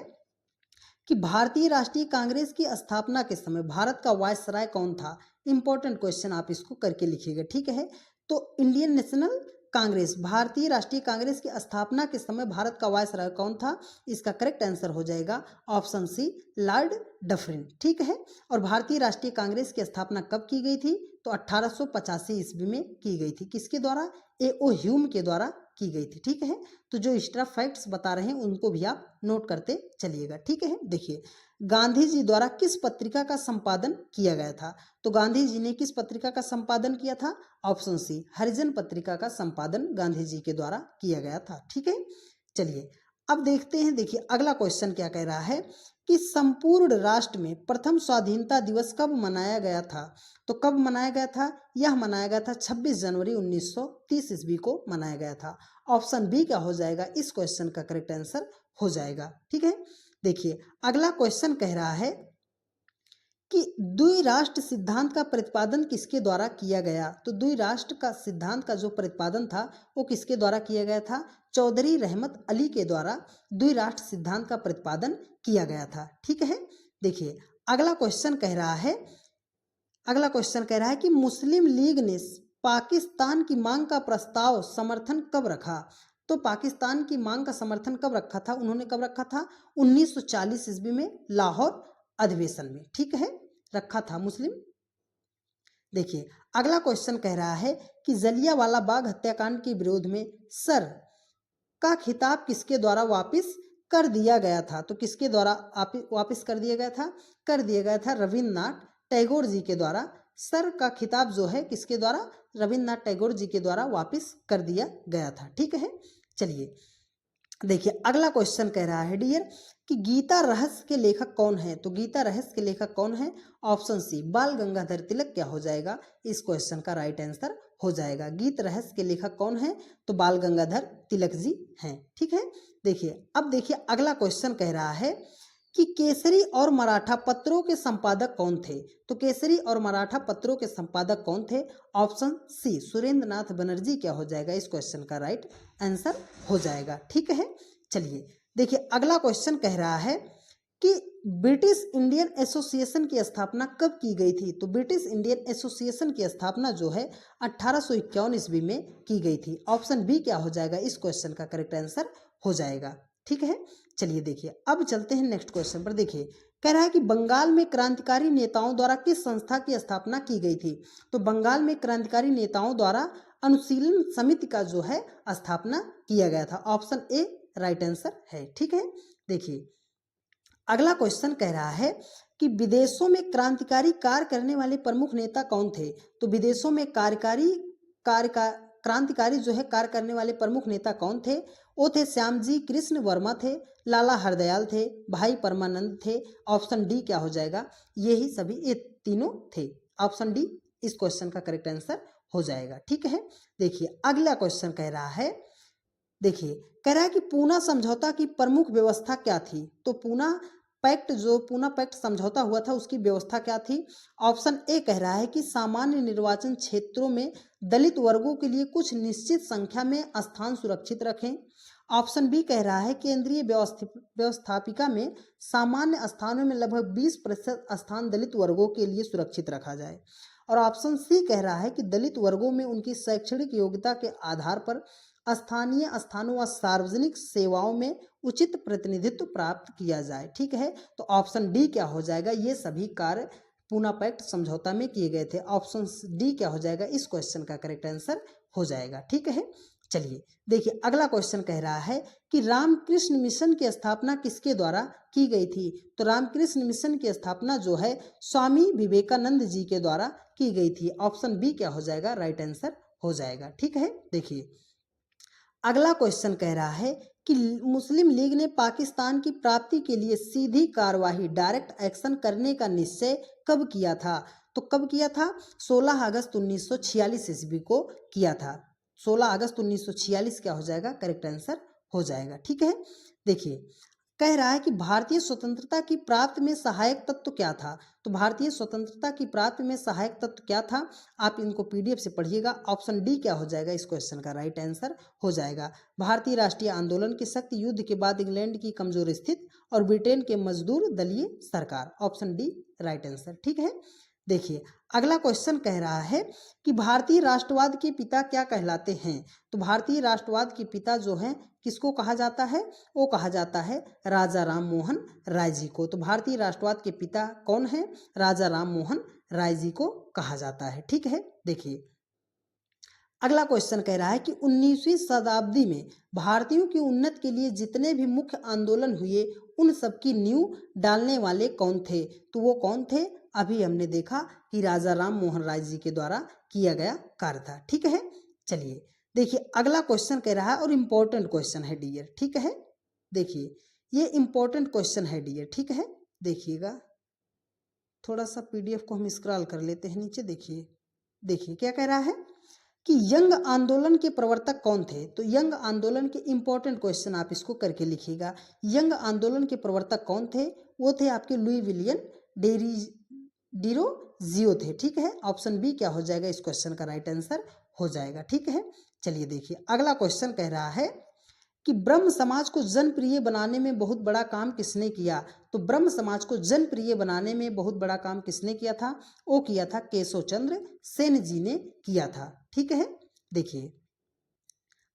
कि भारतीय राष्ट्रीय कांग्रेस की स्थापना के समय भारत का वायसराय कौन था। इंपॉर्टेंट क्वेश्चन, आप इसको करके लिखिएगा। ठीक है, तो इंडियन नेशनल कांग्रेस, भारतीय राष्ट्रीय कांग्रेस की स्थापना के समय भारत का वायसराय कौन था, इसका करेक्ट आंसर हो जाएगा ऑप्शन सी लॉर्ड डफरिन। ठीक है, और भारतीय राष्ट्रीय कांग्रेस की स्थापना कब की गई थी, तो 1885 ईस्वी में की गई थी। किसके द्वारा, ए.ओ. ह्यूम के द्वारा की गई थी। ठीक है, तो जो एक्स्ट्रा फैक्ट्स बता रहे हैं उनको भी आप नोट करते चलिएगा। ठीक है, देखिए गांधी जी द्वारा किस पत्रिका का संपादन किया गया था। तो गांधी जी ने किस पत्रिका का संपादन किया था, ऑप्शन सी हरिजन पत्रिका का संपादन गांधी जी के द्वारा किया गया था। ठीक है, चलिए अब देखते हैं। देखिए अगला क्वेश्चन क्या कह रहा है कि संपूर्ण राष्ट्र में प्रथम स्वाधीनता दिवस कब मनाया गया था। तो कब मनाया गया था, यह मनाया गया था 26 जनवरी 1930 ईस्वी को मनाया गया था। ऑप्शन बी क्या हो जाएगा इस क्वेश्चन का करेक्ट आंसर हो जाएगा। ठीक है, देखिए अगला क्वेश्चन कह रहा है कि द्विराष्ट्र सिद्धांत का प्रतिपादन किसके द्वारा किया गया। तो द्विराष्ट्र का सिद्धांत का जो प्रतिपादन था वो किसके द्वारा किया गया था, चौधरी रहमत अली के द्वारा द्विराष्ट्र सिद्धांत का प्रतिपादन किया गया था। ठीक है, देखिए अगला क्वेश्चन कह रहा है, अगला क्वेश्चन कह रहा है कि मुस्लिम लीग ने पाकिस्तान की मांग का प्रस्ताव समर्थन कब रखा। तो पाकिस्तान की मांग का समर्थन कब रखा था, उन्होंने कब रखा था, 1940 ईस्वी में लाहौर अधिवेशन में। ठीक है, रखा था मुस्लिम। देखिए अगला क्वेश्चन कह रहा है कि जलियांवाला बाग हत्याकांड के विरोध में सर का खिताब किसके द्वारा वापस कर दिया गया था। तो किसके द्वारा वापस कर दिया गया था, रविन्द्रनाथ टैगोर जी के द्वारा सर का खिताब जो है किसके द्वारा, रविंद्रनाथ टैगोर जी के द्वारा वापस कर दिया गया था। ठीक है, चलिए देखिए अगला क्वेश्चन कह रहा है डियर कि गीता रहस्य के लेखक कौन है। तो गीता रहस्य के लेखक कौन है, ऑप्शन सी बाल गंगाधर तिलक क्या हो जाएगा, इस क्वेश्चन का राइट आंसर हो जाएगा। गीत रहस्य के लेखक कौन है, तो बाल गंगाधर तिलक जी हैं। ठीक है, देखिए अब देखिए अगला क्वेश्चन कह रहा है कि केसरी और मराठा पत्रों के संपादक कौन थे। तो केसरी और मराठा पत्रों के संपादक कौन थे, ऑप्शन सी सुरेंद्र नाथ बनर्जी क्या हो जाएगा, इस क्वेश्चन का राइट आंसर हो जाएगा। ठीक है, चलिए देखिए अगला क्वेश्चन कह रहा है कि ब्रिटिश इंडियन एसोसिएशन की स्थापना कब की गई थी। तो ब्रिटिश इंडियन एसोसिएशन की स्थापना जो है 1851 ईस्वी में की गई थी। ऑप्शन बी क्या हो जाएगा, इस क्वेश्चन का करेक्ट आंसर हो जाएगा। ठीक है, चलिए देखिए अब चलते हैं नेक्स्ट क्वेश्चन पर। देखिए कह रहा है कि बंगाल में क्रांतिकारी नेताओं द्वारा किस संस्था की स्थापना की गई थी। तो बंगाल में क्रांतिकारी नेताओं द्वारा अनुशीलन समिति का जो है स्थापना किया गया था। ऑप्शन ए राइट आंसर है। ठीक है, देखिए अगला क्वेश्चन कह रहा है कि विदेशों में क्रांतिकारी कार्य करने वाले प्रमुख नेता कौन थे। तो विदेशों में क्रांतिकारी जो है कार्य करने वाले प्रमुख नेता कौन थे, वो थे श्यामजी कृष्ण वर्मा थे, लाला हरदयाल थे, भाई परमानंद थे। ऑप्शन डी क्या हो जाएगा, ये ही सभी ये तीनों थे। ऑप्शन डी इस क्वेश्चन का करेक्ट आंसर हो जाएगा। ठीक है, देखिए अगला क्वेश्चन कह रहा है, देखिए कह रहा है कि पूना समझौता की प्रमुख व्यवस्था क्या थी। तो पूना पैक्ट समझौता हुआ था उसकी व्यवस्था क्या थी। ऑप्शन ए कह रहा है कि सामान्य निर्वाचन क्षेत्रों में दलित वर्गों के लिए कुछ निश्चित संख्या में स्थान सुरक्षित रखें। ऑप्शन बी कह रहा है केंद्रीय व्यवस्थापिका में सामान्य स्थानों में लगभग 20% स्थान दलित वर्गों के लिए सुरक्षित रखा जाए। और ऑप्शन सी कह रहा है कि दलित वर्गों में उनकी शैक्षणिक योग्यता के आधार पर स्थानीय स्थानों व सार्वजनिक सेवाओं में उचित प्रतिनिधित्व प्राप्त किया जाए। ठीक है, तो ऑप्शन डी क्या हो जाएगा, ये सभी कार्य पूना पैक्ट समझौता में किए गए थे। ऑप्शन डी क्या हो जाएगा, इस क्वेश्चन का करेक्ट आंसर हो जाएगा। ठीक है, चलिए देखिए अगला क्वेश्चन कह रहा है कि रामकृष्ण मिशन की स्थापना किसके द्वारा की गई थी। तो रामकृष्ण मिशन की स्थापना जो है स्वामी विवेकानंद जी के द्वारा की गई थी। ऑप्शन बी क्या हो जाएगा, राइट आंसर हो जाएगा। ठीक है, देखिए अगला क्वेश्चन कह रहा है कि मुस्लिम लीग ने पाकिस्तान की प्राप्ति के लिए सीधी कार्यवाही डायरेक्ट एक्शन करने का निश्चय कब किया था। तो कब किया था, 16 अगस्त 1946 ईस्वी को किया था। 16 अगस्त 1946 क्या हो जाएगा, करेक्ट आंसर हो जाएगा। ठीक है, देखिए कह रहा है कि भारतीय स्वतंत्रता की प्राप्ति में सहायक तत्व क्या था। तो भारतीय स्वतंत्रता की प्राप्ति में सहायक तत्व क्या था, आप इनको पीडीएफ से पढ़िएगा। ऑप्शन डी क्या हो जाएगा, इस क्वेश्चन का राइट आंसर हो जाएगा। भारतीय राष्ट्रीय आंदोलन की शक्ति, युद्ध के बाद इंग्लैंड की कमजोर स्थिति और ब्रिटेन के मजदूर दलीय सरकार। Option D right answer. ठीक है, देखिए अगला क्वेश्चन कह रहा है कि भारतीय राष्ट्रवाद के पिता क्या कहलाते हैं। तो भारतीय राष्ट्रवाद के पिता जो हैं किसको कहा जाता है, वो कहा जाता है राजा राम मोहन राय जी को। तो भारतीय राष्ट्रवाद के पिता कौन है, राजा राम मोहन राय जी को कहा जाता है। ठीक है, देखिए अगला क्वेश्चन कह रहा है कि 19वीं शताब्दी में भारतीयों की उन्नति के लिए जितने भी मुख्य आंदोलन हुए उन सबकी नींव डालने वाले कौन थे। तो वो कौन थे, अभी हमने देखा कि राजा राम मोहन राय जी के द्वारा किया गया कार्य था। ठीक है, चलिए देखिए अगला क्वेश्चन कह रहा है और इम्पोर्टेंट क्वेश्चन है डियर। ठीक है, देखिए ये इम्पोर्टेंट क्वेश्चन है डियर। ठीक है, देखिएगा थोड़ा सा पीडीएफ को हम स्क्रॉल कर लेते हैं नीचे। देखिए क्या कह रहा है कि यंग आंदोलन के प्रवर्तक कौन थे। तो यंग आंदोलन के इंपॉर्टेंट क्वेश्चन आप इसको करके लिखिएगा। यंग आंदोलन के प्रवर्तक कौन थे, वो थे आपके लुई विलियम डिरोजियो थे। ठीक है, ऑप्शन बी क्या हो जाएगा, इस क्वेश्चन का राइट आंसर हो जाएगा। ठीक है, चलिए देखिए अगला क्वेश्चन कह रहा है कि ब्रह्म समाज को जनप्रिय बनाने में बहुत बड़ा काम किसने किया। तो ब्रह्म समाज को जनप्रिय बनाने में बहुत बड़ा काम किसने किया था, वो किया था केशव चंद्र सेन जी ने किया था। ठीक है, देखिए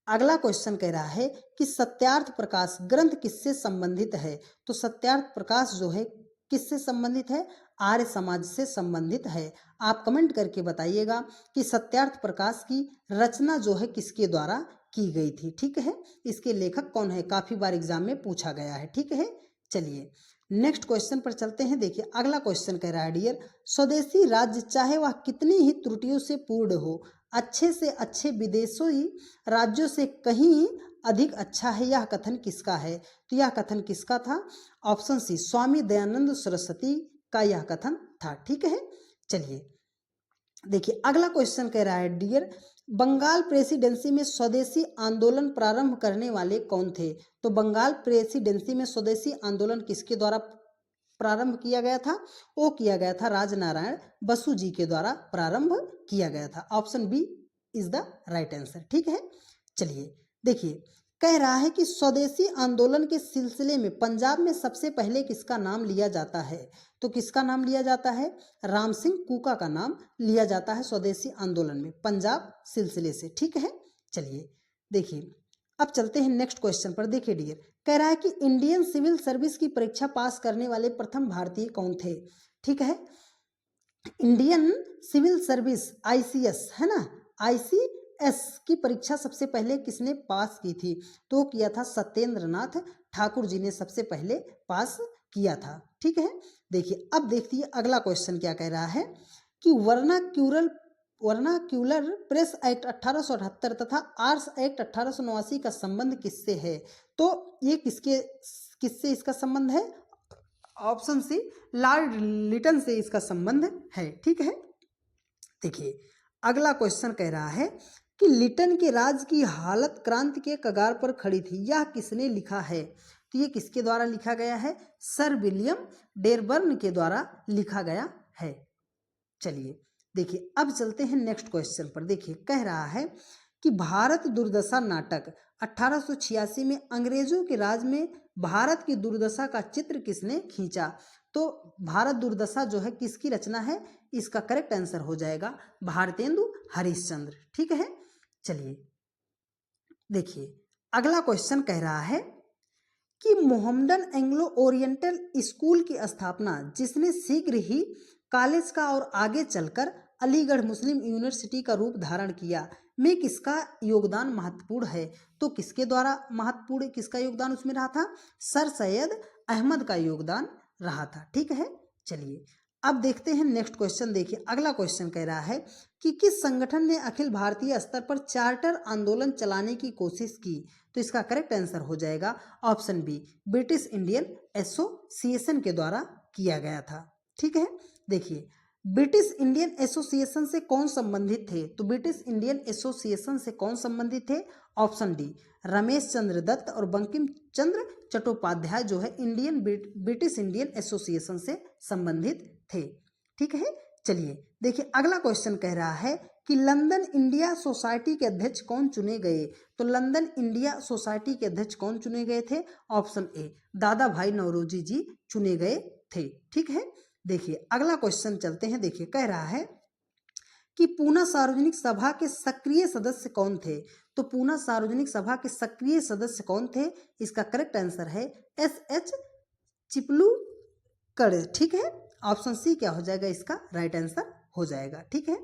अगला क्वेश्चन कह रहा है कि सत्यार्थ प्रकाश ग्रंथ किससे संबंधित है। तो सत्यार्थ प्रकाश जो है किससे संबंधित है, आर्य समाज से संबंधित है। आप कमेंट करके बताइएगा कि सत्यार्थ प्रकाश की रचना जो है किसके द्वारा की गई थी। ठीक है, इसके लेखक कौन है, काफी बार एग्जाम में पूछा गया है। ठीक है, चलिए नेक्स्ट क्वेश्चन पर चलते हैं। देखिए अगला क्वेश्चन कह रहा है डियर, स्वदेशी राज्य चाहे वह कितनी ही त्रुटियों से पूर्ण हो, अच्छे से अच्छे विदेशी राज्यों से कहीं अधिक अच्छा है, यह कथन किसका है? तो यह कथन किसका था? ऑप्शन सी, स्वामी दयानंद सरस्वती का यह कथन था। ठीक है, चलिए देखिए अगला क्वेश्चन कह रहा है डियर, बंगाल प्रेसिडेंसी में स्वदेशी आंदोलन प्रारंभ करने वाले कौन थे? तो बंगाल प्रेसिडेंसी में स्वदेशी आंदोलन किसके द्वारा प्रारंभ किया गया था? वो किया गया था राजनारायण बसु जी के द्वारा प्रारंभ किया गया था। Option B is the right answer. ठीक है, चलिए देखिए कह रहा है कि स्वदेशी आंदोलन के सिलसिले में पंजाब में सबसे पहले किसका नाम लिया जाता है? तो किसका नाम लिया जाता है? राम सिंह कूका का नाम लिया जाता है स्वदेशी आंदोलन में पंजाब सिलसिले से। ठीक है, चलिए देखिए अब चलते हैं नेक्स्ट क्वेश्चन पर। देखिए डियर, कह रहा है कि इंडियन सिविल सर्विस की परीक्षा पास करने वाले प्रथम भारतीय कौन थे? ठीक है, इंडियन सिविल सर्विस आईसीएस है ना, आईसीएस की परीक्षा सबसे पहले किसने पास की थी? तो किया था सत्येंद्र नाथ ठाकुर जी ने सबसे पहले पास किया था। ठीक है, देखिए अब देखिए अगला क्वेश्चन क्या कह रहा है कि वर्नाक्यूलर प्रेस एक्ट 1878 तथा आर्स एक्ट 1889 का संबंध किससे है? तो ये किससे इसका संबंध है? ऑप्शन सी, लॉर्ड लिटन से इसका संबंध है। ठीक है, देखिए अगला क्वेश्चन कह रहा है कि लिटन के राज की हालत क्रांति के कगार पर खड़ी थी, यह किसने लिखा है? तो ये किसके द्वारा लिखा गया है? सर विलियम डेरबर्न के द्वारा लिखा गया है। चलिए देखिए अब चलते हैं नेक्स्ट क्वेश्चन पर। देखिए कह रहा है कि भारत दुर्दशा नाटक 1886 में अंग्रेजों के राज में भारत की दुर्दशा का चित्र किसने खींचा? तो भारत दुर्दशा जो है किसकी रचना है? इसका करेक्ट आंसर हो जाएगा भारतेंदु हरिश्चंद्र। ठीक है, चलिए देखिए अगला क्वेश्चन कह रहा है कि मोहम्मदन एंग्लो ओरिएंटल स्कूल की स्थापना जिसने शीघ्र ही कॉलेज का और आगे चलकर अलीगढ़ मुस्लिम यूनिवर्सिटी का रूप धारण किया में किसका योगदान महत्वपूर्ण है? तो किसके द्वारा महत्वपूर्ण, किसका योगदान उसमें रहा था? सर सैयद अहमद का योगदान रहा था। ठीक है, चलिए अब देखते हैं नेक्स्ट क्वेश्चन। देखिए अगला क्वेश्चन कह रहा है कि किस संगठन ने अखिल भारतीय स्तर पर चार्टर आंदोलन चलाने की कोशिश की? तो इसका करेक्ट आंसर हो जाएगा option B, British Indian Association के द्वारा किया गया था। ठीक है, देखिए ब्रिटिश इंडियन एसोसिएशन से कौन संबंधित थे? तो ब्रिटिश इंडियन एसोसिएशन से कौन संबंधित थे? ऑप्शन डी, रमेश चंद्र दत्त और बंकिम चंद्र चट्टोपाध्याय जो है ब्रिटिश इंडियन एसोसिएशन से संबंधित थे। ठीक है, चलिए देखिए अगला क्वेश्चन कह रहा है कि लंदन इंडिया सोसाइटी के अध्यक्ष कौन चुने गए? तो लंदन इंडिया सोसाइटी के अध्यक्ष कौन चुने गए थे? ऑप्शन ए, दादा भाई नौरोजी जी चुने गए थे। ठीक है, देखिए अगला क्वेश्चन चलते हैं। देखिए कह रहा है कि पूना सार्वजनिक सभा के सक्रिय सदस्य कौन थे? तो पूना सार्वजनिक सभा के सक्रिय सदस्य कौन थे? इसका करेक्ट आंसर है एस.एच. चिपलूकड़। ठीक है, ऑप्शन सी क्या हो जाएगा? इसका राइट आंसर हो जाएगा। ठीक है,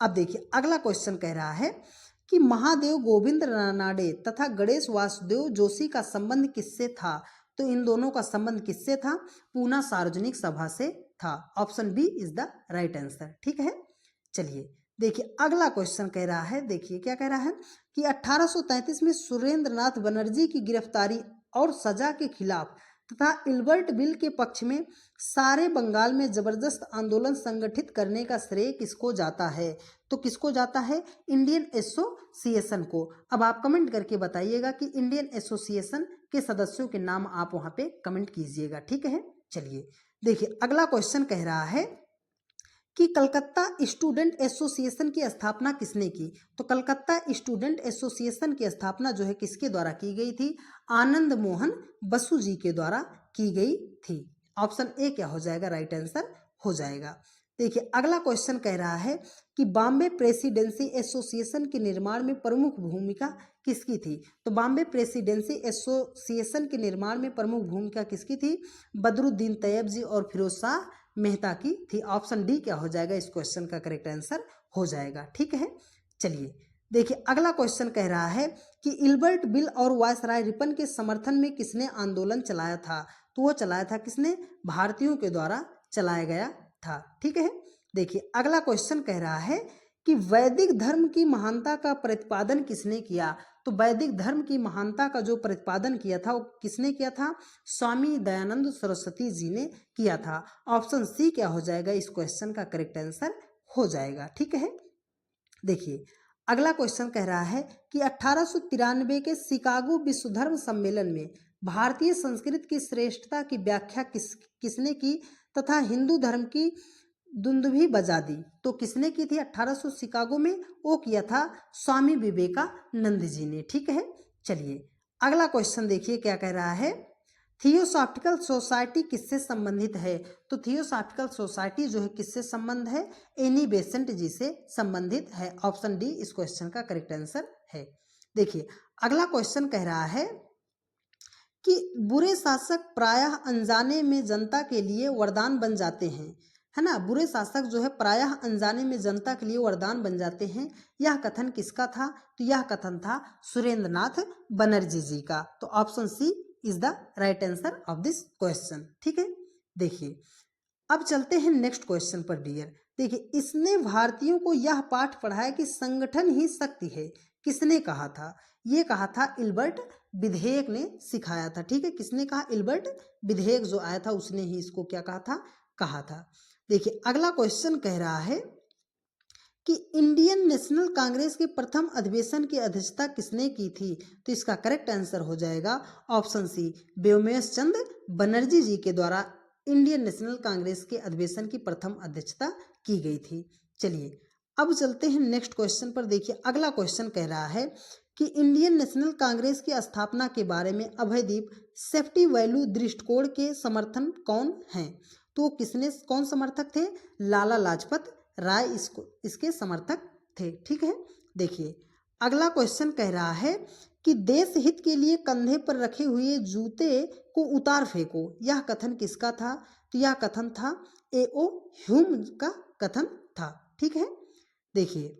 अब देखिए अगला क्वेश्चन कह रहा है कि महादेव गोविंद रानाडे तथा गणेश वासुदेव जोशी का संबंध किससे था? तो इन दोनों का संबंध किससे था? पूना सार्वजनिक सभा से था। Option B is the right answer. ठीक है, चलिए देखिए अगला क्वेश्चन कह रहा है, देखिए क्या कह रहा है कि 1833 में सुरेंद्र नाथ बनर्जी की गिरफ्तारी और सजा के खिलाफ तथा इल्बर्ट बिल के पक्ष में सारे बंगाल में जबरदस्त आंदोलन संगठित करने का श्रेय किसको जाता है? तो किसको जाता है? इंडियन एसोसिएशन को। अब आप कमेंट करके बताइएगा कि इंडियन एसोसिएशन के सदस्यों के नाम आप वहां पे कमेंट कीजिएगा। ठीक है, चलिए देखिए अगला क्वेश्चन कह रहा है कि कलकत्ता स्टूडेंट एसोसिएशन की स्थापना किसने की? तो कलकत्ता स्टूडेंट एसोसिएशन की स्थापना जो है किसके द्वारा की गई थी? आनंद मोहन बसु जी के द्वारा की गई थी। ऑप्शन ए क्या हो जाएगा? राइट आंसर हो जाएगा। देखिए अगला क्वेश्चन कह रहा है कि बॉम्बे प्रेसिडेंसी एसोसिएशन के निर्माण में प्रमुख भूमिका किसकी थी? तो बॉम्बे प्रेसिडेंसी एसोसिएशन के निर्माण में प्रमुख भूमिका किसकी थी? बदरुद्दीन तैयब जी और फिरोज शाह मेहता की थी। ऑप्शन डी क्या हो जाएगा? इस क्वेश्चन का करेक्ट आंसर हो जाएगा। ठीक है, चलिए देखिए अगला क्वेश्चन कह रहा है कि इल्बर्ट बिल और वायसराय रिपन के समर्थन में किसने आंदोलन चलाया था? तो वो चलाया था किसने? भारतीयों के द्वारा चलाया गया था। ठीक है। देखिए अगला क्वेश्चन कह रहा है कि वैदिक धर्म की महानता का प्रतिपादन किसने किया? तो वैदिक धर्म की महानता का जो प्रतिपादन किया था वो किसने किया था? स्वामी दयानंद सरस्वती जी ने किया था। ऑप्शन सी क्या हो जाएगा? इस क्वेश्चन का करेक्ट आंसर हो जाएगा। ठीक है। देखिए अगला क्वेश्चन कह रहा है कि 1893 के शिकागो विश्व धर्म सम्मेलन में भारतीय संस्कृत की श्रेष्ठता की व्याख्या किसने की तथा हिंदू धर्म की दुंदुभी बजा दी? तो किसने की थी 1800 शिकागो में? वो किया था स्वामी विवेकानंद जी ने। ठीक है। चलिए अगला क्वेश्चन देखिए क्या कह रहा है। थियोसॉफिकल सोसाइटी किससे संबंधित है? तो थियोसॉफिकल सोसाइटी जो है किससे संबंध है? एनी बेसेंट जी से संबंधित है। ऑप्शन डी इस क्वेश्चन का करेक्ट आंसर है। देखिए अगला क्वेश्चन कह रहा है कि बुरे शासक प्रायः अनजाने में जनता के लिए वरदान बन जाते हैं, है ना। बुरे शासक जो है प्रायः अनजाने में जनता के लिए वरदान बन जाते हैं। यह कथन किसका था? तो यह कथन था सुरेंद्र नाथ बनर्जी जी का। तो option C is the right answer of this question. ठीक है। देखिए अब चलते हैं नेक्स्ट क्वेश्चन पर डियर। देखिए इसने भारतीयों को यह पाठ पढ़ाया कि संगठन ही शक्ति है। किसने कहा था? ये कहा था इल्बर्ट विधेयक ने सिखाया था। ठीक है। किसने कहा? इल्बर्ट विधेयक जो आया था उसने ही इसको क्या कहा था। देखिए अगला क्वेश्चन कह रहा है कि इंडियन नेशनल कांग्रेस के प्रथम अधिवेशन की अध्यक्षता किसने की थी? तो इसका करेक्ट आंसर हो जाएगा ऑप्शन सी व्योमेश चंद्र बनर्जी जी के द्वारा इंडियन नेशनल कांग्रेस के अधिवेशन की प्रथम अध्यक्षता की गई थी। चलिए अब चलते हैं नेक्स्ट क्वेश्चन पर। देखिए अगला क्वेश्चन कह रहा है कि इंडियन नेशनल कांग्रेस की स्थापना के बारे में अभयदीप सेफ्टी वैल्यू दृष्टिकोण के समर्थन कौन हैं? तो किसने कौन समर्थक थे? लाला लाजपत राय इसके समर्थक थे। ठीक है। देखिए अगला क्वेश्चन कह रहा है कि देश हित के लिए कंधे पर रखे हुए जूते को उतार फेंको, यह कथन किसका था? तो यह कथन था A.O. ह्यूम का कथन था। ठीक है। देखिए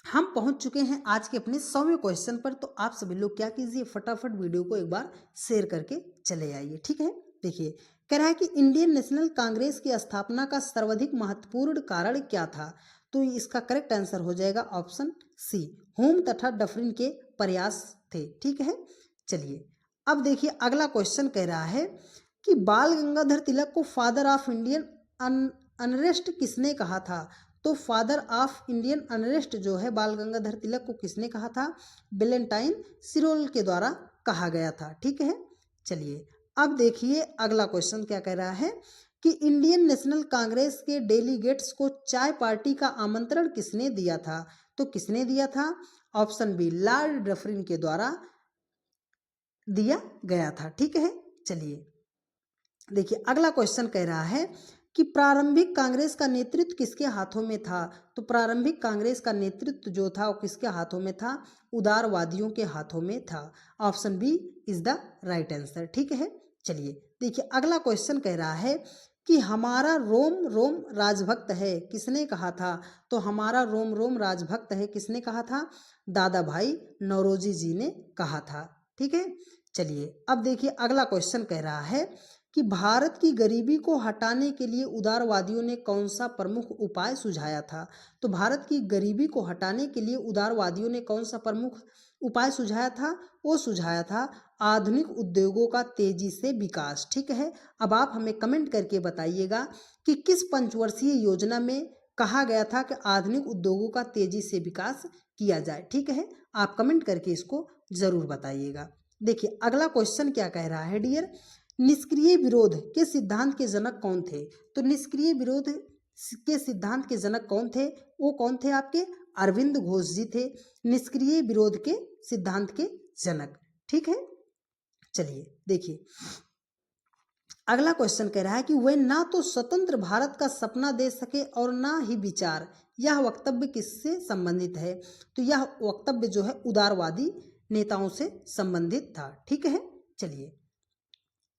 हम पहुंच चुके हैं आज के अपने 100वें क्वेश्चन पर। तो आप सभी लोग क्या कीजिए फटाफट वीडियो को एक बार शेयर करके चले आइए। ठीक है। देखिए कह रहा है कि इंडियन नेशनल कांग्रेस की स्थापना का सर्वाधिक महत्वपूर्ण कारण क्या था? तो इसका करेक्ट आंसर हो जाएगा ऑप्शन सी हुम तथा डफरिन के प्रयास थे। ठीक है। चलिए अब देखिए अगला क्वेश्चन कह रहा है कि बाल गंगाधर तिलक को फादर ऑफ इंडियन अनरेस्ट किसने कहा था? तो फादर ऑफ इंडियन अनरेस्ट जो है बाल गंगाधर तिलक को किसने कहा था? वेलेंटाइन सिरोल के द्वारा कहा गया था। ठीक है। चलिए अब देखिए अगला क्वेश्चन क्या कह रहा है कि इंडियन नेशनल कांग्रेस के डेलीगेट्स को चाय पार्टी का आमंत्रण किसने दिया था? तो किसने दिया था? ऑप्शन बी लॉर्ड डफरिन के द्वारा दिया गया था। ठीक है। चलिए देखिए अगला क्वेश्चन कह रहा है कि प्रारंभिक कांग्रेस का नेतृत्व किसके हाथों में था? तो प्रारंभिक कांग्रेस का नेतृत्व जो था वो किसके हाथों में था? उदारवादियों के हाथों में था। Option B is the right answer. ठीक है। चलिए देखिए अगला क्वेश्चन कह रहा है कि हमारा रोम रोम राजभक्त है, किसने कहा था? तो हमारा रोम रोम राजभक्त है किसने कहा था? दादा भाई नौरोजी जी ने कहा था। ठीक है। चलिए अब देखिए अगला क्वेश्चन कह रहा है कि भारत की गरीबी को हटाने के लिए उदारवादियों ने कौन सा प्रमुख उपाय सुझाया था? तो भारत की गरीबी को हटाने के लिए उदारवादियों ने कौन सा प्रमुख उपाय सुझाया था? वो सुझाया था आधुनिक उद्योगों का तेजी से विकास। ठीक है। अब आप हमें कमेंट करके बताइएगा कि किस पंचवर्षीय योजना में कहा गया था कि आधुनिक उद्योगों का तेजी से विकास किया जाए। ठीक है। आप कमेंट करके इसको जरूर बताइएगा। देखिए अगला क्वेश्चन क्या कह रहा है डियर, निष्क्रिय विरोध के सिद्धांत के जनक कौन थे? तो निष्क्रिय विरोध के सिद्धांत के जनक कौन थे? वो कौन थे आपके? अरविंद घोष जी थे निष्क्रिय विरोध के सिद्धांत के जनक। ठीक है। चलिए देखिए अगला क्वेश्चन कह रहा है कि वह ना तो स्वतंत्र भारत का सपना दे सके और ना ही विचार, यह वक्तव्य किससे संबंधित है? तो यह वक्तव्य जो है उदारवादी नेताओं से संबंधित था। ठीक है। चलिए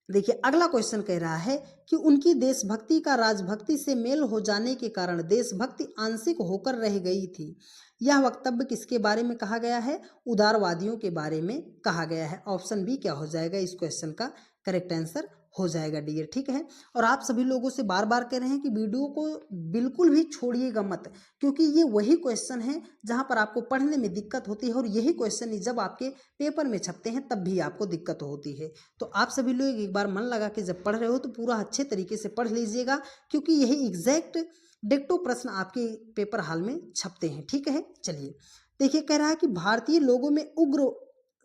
देखिए अगला क्वेश्चन कह रहा है कि उनकी देशभक्ति का राजभक्ति से मेल हो जाने के कारण देशभक्ति आंशिक होकर रह गई थी। यह वक्तव्य किसके बारे में कहा गया है? उदारवादियों के बारे में कहा गया है। ऑप्शन बी क्या हो जाएगा इस क्वेश्चन का करेक्ट आंसर हो जाएगा डियर, ठीक है। और आप सभी लोगों से बार बार कह रहे हैं कि वीडियो को बिल्कुल भी छोड़िएगा मत, क्योंकि ये वही क्वेश्चन है जहां पर आपको पढ़ने में दिक्कत होती है और यही क्वेश्चन जब आपके पेपर में छपते हैं तब भी आपको दिक्कत होती है। तो आप सभी लोग एक बार मन लगा के जब पढ़ रहे हो तो पूरा अच्छे तरीके से पढ़ लीजिएगा, क्योंकि यही एग्जैक्ट डिक्टो प्रश्न आपके पेपर हाल में छपते हैं, ठीक है। चलिए देखिए, कह रहा है कि भारतीय लोगों में उग्र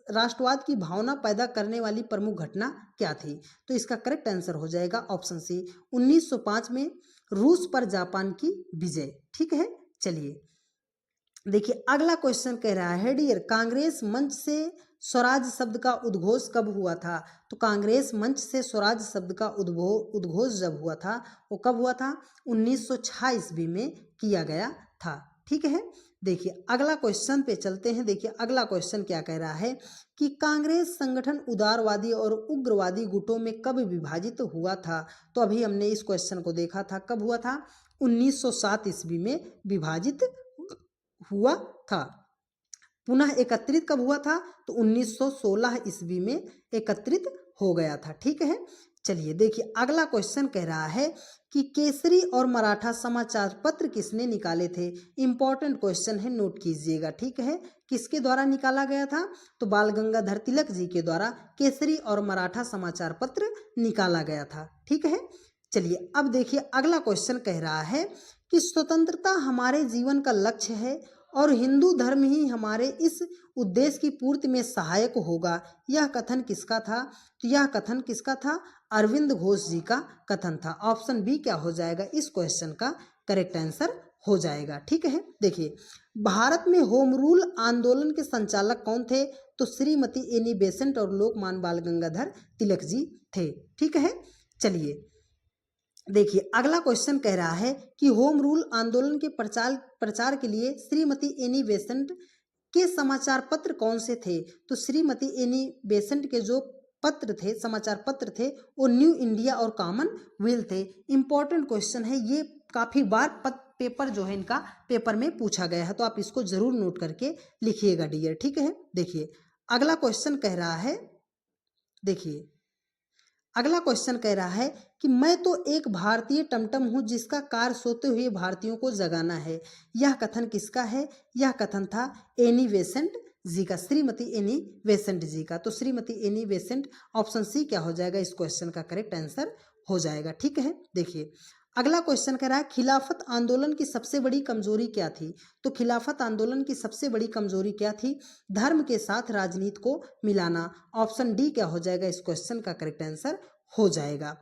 राष्ट्रवाद की भावना पैदा करने वाली प्रमुख घटना क्या थी? तो इसका करेक्ट आंसर हो जाएगा ऑप्शन सी, 1905 में रूस पर जापान की विजय, ठीक है। चलिए देखिए अगला क्वेश्चन कह रहा है डियर, कांग्रेस मंच से स्वराज शब्द का उद्घोष कब हुआ था? तो कांग्रेस मंच से स्वराज शब्द का उद्घोष जब हुआ था वो कब हुआ था? 1906 ईस्वी में किया गया था, ठीक है। देखिए अगला क्वेश्चन पे चलते हैं। देखिए अगला क्वेश्चन क्या कह रहा है कि कांग्रेस संगठन उदारवादी और उग्रवादी गुटों में कब विभाजित हुआ था? तो अभी हमने इस क्वेश्चन को देखा था, कब हुआ था? 1907 ईस्वी में विभाजित हुआ था। पुनः एकत्रित कब हुआ था? तो 1916 ईस्वी में एकत्रित हो गया था, ठीक है। चलिए देखिए अगला क्वेश्चन कह रहा है कि केसरी और मराठा समाचार पत्र किसने निकाले थे? इंपॉर्टेंट क्वेश्चन है, नोट कीजिएगा, ठीक है। किसके द्वारा निकाला गया था? तो बाल गंगाधर तिलक जी के द्वारा केसरी और मराठा समाचार पत्र निकाला गया था, ठीक है। चलिए अब देखिए अगला क्वेश्चन कह रहा है कि स्वतंत्रता हमारे जीवन का लक्ष्य है और हिंदू धर्म ही हमारे इस उद्देश्य की पूर्ति में सहायक होगा। यह कथन किसका था? तो यह कथन किसका था? अरविंद घोष जी का कथन था। ऑप्शन बी क्या हो जाएगा इस क्वेश्चन का करेक्ट आंसर हो जाएगा, ठीक है। देखिए भारत में होम रूल आंदोलन के संचालक कौन थे? तो श्रीमती एनी बेसेंट और लोकमान्य बाल गंगाधर तिलक जी थे, ठीक है। चलिए देखिए अगला क्वेश्चन कह रहा है कि होम रूल आंदोलन के प्रचार के लिए श्रीमती एनी बेसेंट के समाचार पत्र कौन से थे? तो श्रीमती एनी बेसेंट के जो पत्र थे, समाचार पत्र थे, वो न्यू इंडिया और कॉमनवेल्थ थे। इंपॉर्टेंट क्वेश्चन है ये, काफी बार पेपर जो है इनका पेपर में पूछा गया है, तो आप इसको जरूर नोट करके लिखिएगा डियर, ठीक है। देखिए अगला क्वेश्चन कह रहा है, देखिए अगला क्वेश्चन कह रहा है कि मैं तो एक भारतीय टमटम हूं जिसका कार्य सोते हुए भारतीयों को जगाना है। यह कथन किसका है? यह कथन था एनी बेसेंट जी का, श्रीमती एनी बेसेंट जी का। तो Shrimati Annie Besant, option C क्या हो जाएगा इस क्वेश्चन का करेक्ट आंसर हो जाएगा, ठीक है। देखिए अगला क्वेश्चन कह रहा है खिलाफत आंदोलन की सबसे बड़ी कमजोरी क्या थी? तो खिलाफत आंदोलन की सबसे बड़ी कमजोरी क्या थी? धर्म के साथ राजनीति को मिलाना। ऑप्शन डी क्या हो जाएगा इस क्वेश्चन का करेक्ट आंसर हो जाएगा।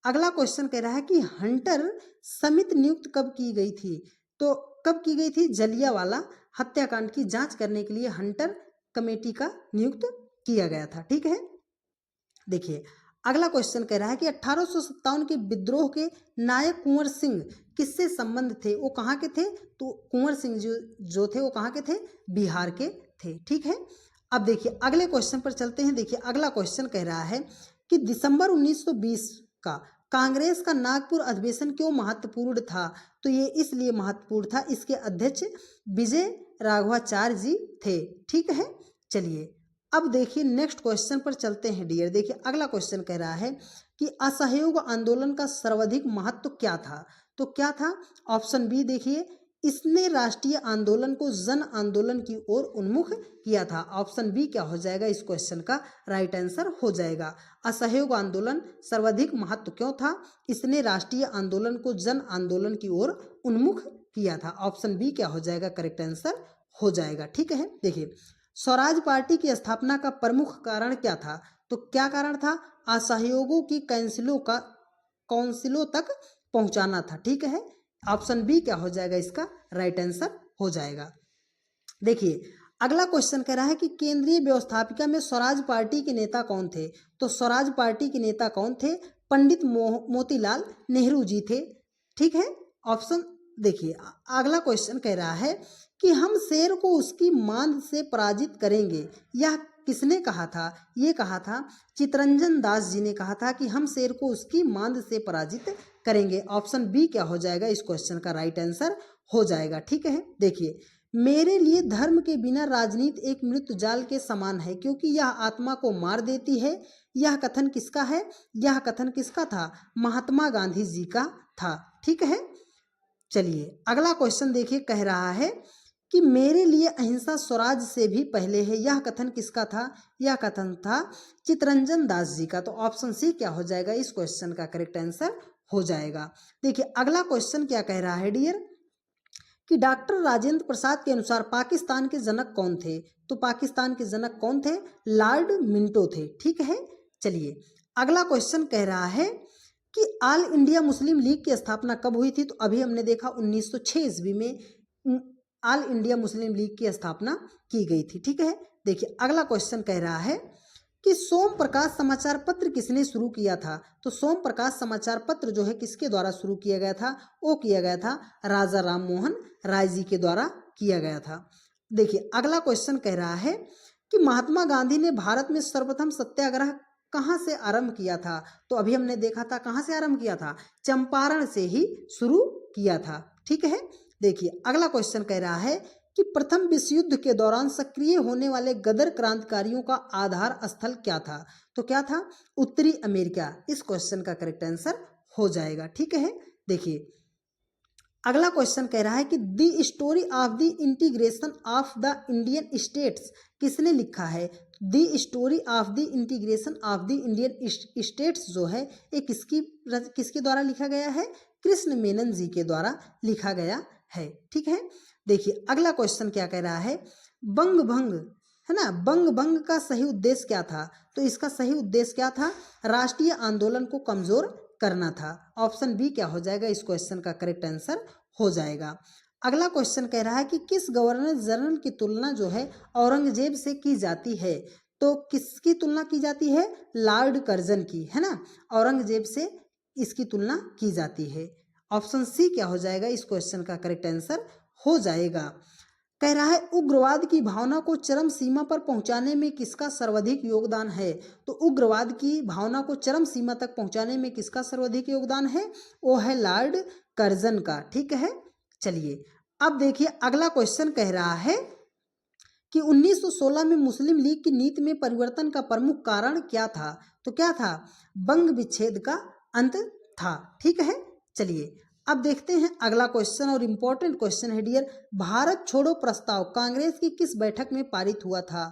अगला क्वेश्चन कह रहा है कि हंटर समिति नियुक्त कब की गई थी? तो कब की गई थी? जलियांवाला हत्याकांड की जांच करने के लिए हंटर कमेटी का नियुक्त किया गया था, ठीक है। देखिए अगला क्वेश्चन कह रहा है कि 1857 के विद्रोह के नायक कुंवर सिंह किससे संबंध थे? वो कहाँ के थे? तो कुंवर सिंह जो थे वो कहाँ के थे? बिहार के थे, ठीक है। अब देखिए अगले क्वेश्चन पर चलते हैं। देखिए अगला क्वेश्चन कह रहा है कि दिसंबर 1920 का कांग्रेस का नागपुर अधिवेशन क्यों महत्वपूर्ण था? तो ये इसलिए महत्वपूर्ण था, इसके अध्यक्ष विजय राघवाचार्य जी थे, ठीक है। चलिए अब देखिए नेक्स्ट क्वेश्चन पर चलते हैं डियर। देखिए अगला क्वेश्चन कह रहा है कि असहयोग आंदोलन का सर्वाधिक महत्व क्या था? तो क्या था? ऑप्शन बी देखिए, इसने राष्ट्रीय आंदोलन को जन आंदोलन की ओर उन्मुख किया था। ऑप्शन बी क्या हो जाएगा इस क्वेश्चन का राइट आंसर हो जाएगा। असहयोग आंदोलन सर्वाधिक महत्व क्यों था? इसने राष्ट्रीय आंदोलन को जन आंदोलन की ओर उन्मुख किया था। ऑप्शन बी क्या हो जाएगा करेक्ट आंसर हो जाएगा, ठीक है। देखिए स्वराज पार्टी की स्थापना का प्रमुख कारण क्या था? तो क्या कारण था? असहयोगों की काउंसिलों तक पहुंचाना था, ठीक है। ऑप्शन बी क्या हो जाएगा इसका राइट आंसर हो जाएगा। देखिए अगला क्वेश्चन कह रहा है कि केंद्रीय व्यवस्थापिका में स्वराज पार्टी के नेता कौन थे? तो स्वराज पार्टी के नेता कौन थे? पंडित मोतीलाल नेहरू जी थे, ठीक है। ऑप्शन देखिए अगला क्वेश्चन कह रहा है कि हम शेर को उसकी मांद से पराजित करेंगे, यह किसने कहा था? ये कहा था चितरंजन दास जी ने कहा था कि हम शेर को उसकी मांद से पराजित करेंगे। ऑप्शन बी क्या हो जाएगा इस क्वेश्चन का राइट आंसर हो जाएगा। ठीक है, देखिए, मेरे लिए धर्म के बिना राजनीति एक मृत्यु जाल के समान है क्योंकि यह आत्मा को मार देती है। यह कथन किसका है? यह कथन किसका था? महात्मा गांधी जी का था। ठीक है, चलिए अगला क्वेश्चन देखिए, कह रहा है कि मेरे लिए अहिंसा स्वराज से भी पहले है। यह कथन किसका था? यह कथन था चितरंजन दास जी का। तो ऑप्शन सी क्या हो जाएगा इस क्वेश्चन का करेक्ट आंसर हो जाएगा। देखिए अगला क्वेश्चन क्या कह रहा है डियर, कि डॉक्टर राजेंद्र प्रसाद के अनुसार पाकिस्तान के जनक कौन थे? तो पाकिस्तान के जनक कौन थे? लॉर्ड मिंटो थे। ठीक है, चलिए अगला क्वेश्चन कह रहा है कि ऑल इंडिया मुस्लिम लीग की स्थापना कब हुई थी? तो अभी हमने देखा 1906 ईस्वी में ऑल इंडिया मुस्लिम लीग की स्थापना की गई थी। ठीक है, देखिए अगला क्वेश्चन कह रहा है कि सोम प्रकाश समाचार पत्र किसने शुरू किया था? तो सोम प्रकाश समाचार पत्र जो है किसके द्वारा शुरू किया गया था? वो किया गया था राजा राम मोहन राय जी के द्वारा किया गया था। देखिए अगला क्वेश्चन कह रहा है कि महात्मा गांधी ने भारत में सर्वप्रथम सत्याग्रह कहाँ से आरंभ किया था? तो अभी हमने देखा था कहाँ से आरंभ किया था, चंपारण से ही शुरू किया था। ठीक है, देखिए अगला क्वेश्चन कह रहा है कि प्रथम विश्व युद्ध के दौरान सक्रिय होने वाले गदर क्रांतिकारियों का आधार स्थल क्या था? तो क्या था? उत्तरी अमेरिका। इस क्वेश्चन का करेक्ट आंसर हो जाएगा। ठीक है, देखिए अगला क्वेश्चन कह रहा है कि the story of the integration of the Indian states किसने लिखा है? The story of the integration of the Indian states जो है ये किसके द्वारा लिखा गया है? कृष्ण मेनन जी के द्वारा लिखा गया है। ठीक है, देखिए अगला क्वेश्चन क्या कह रहा है, बंग भंग है ना, बंग भंग का सही उद्देश्य क्या था? तो इसका सही उद्देश्य क्या था? राष्ट्रीय आंदोलन को कमजोर करना था। ऑप्शन बी क्या हो जाएगा इस क्वेश्चन का करेक्ट आंसर हो जाएगा। अगला क्वेश्चन कह रहा है कि किस गवर्नर जनरल की तुलना जो है औरंगजेब से की जाती है? तो किसकी तुलना की जाती है? लॉर्ड कर्जन की, है ना, औरंगजेब से इसकी तुलना की जाती है। ऑप्शन सी क्या हो जाएगा इस क्वेश्चन का करेक्ट आंसर हो जाएगा। कह रहा है उग्रवाद की भावना को चरम सीमा पर पहुंचाने में किसका सर्वाधिक योगदान है? तो उग्रवाद की भावना को चरम सीमा तक पहुंचाने में किसका सर्वाधिक योगदान है? वो है लॉर्ड कर्जन का। ठीक है, चलिए अब देखिए अगला क्वेश्चन कह रहा है कि 1916 में मुस्लिम लीग की नीति में परिवर्तन का प्रमुख कारण क्या था? तो क्या था? बंग विच्छेद का अंत था। ठीक है, चलिए अब देखते हैं अगला क्वेश्चन और इम्पोर्टेंट क्वेश्चन है डियर, भारत छोड़ो प्रस्ताव कांग्रेस की किस बैठक में पारित हुआ था?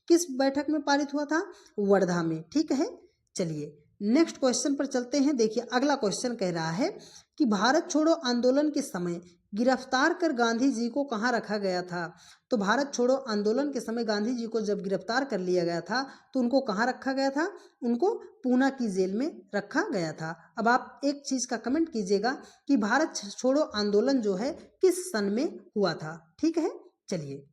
किस बैठक में पारित हुआ था? वर्धा में। ठीक है, चलिए नेक्स्ट क्वेश्चन पर चलते हैं। देखिए अगला क्वेश्चन कह रहा है कि भारत छोड़ो आंदोलन के समय गिरफ्तार कर गांधी जी को कहाँ रखा गया था? तो भारत छोड़ो आंदोलन के समय गांधी जी को जब गिरफ्तार कर लिया गया था तो उनको कहाँ रखा गया था? उनको पूना की जेल में रखा गया था। अब आप एक चीज का कमेंट कीजिएगा कि भारत छोड़ो आंदोलन जो है किस सन में हुआ था। ठीक है, चलिए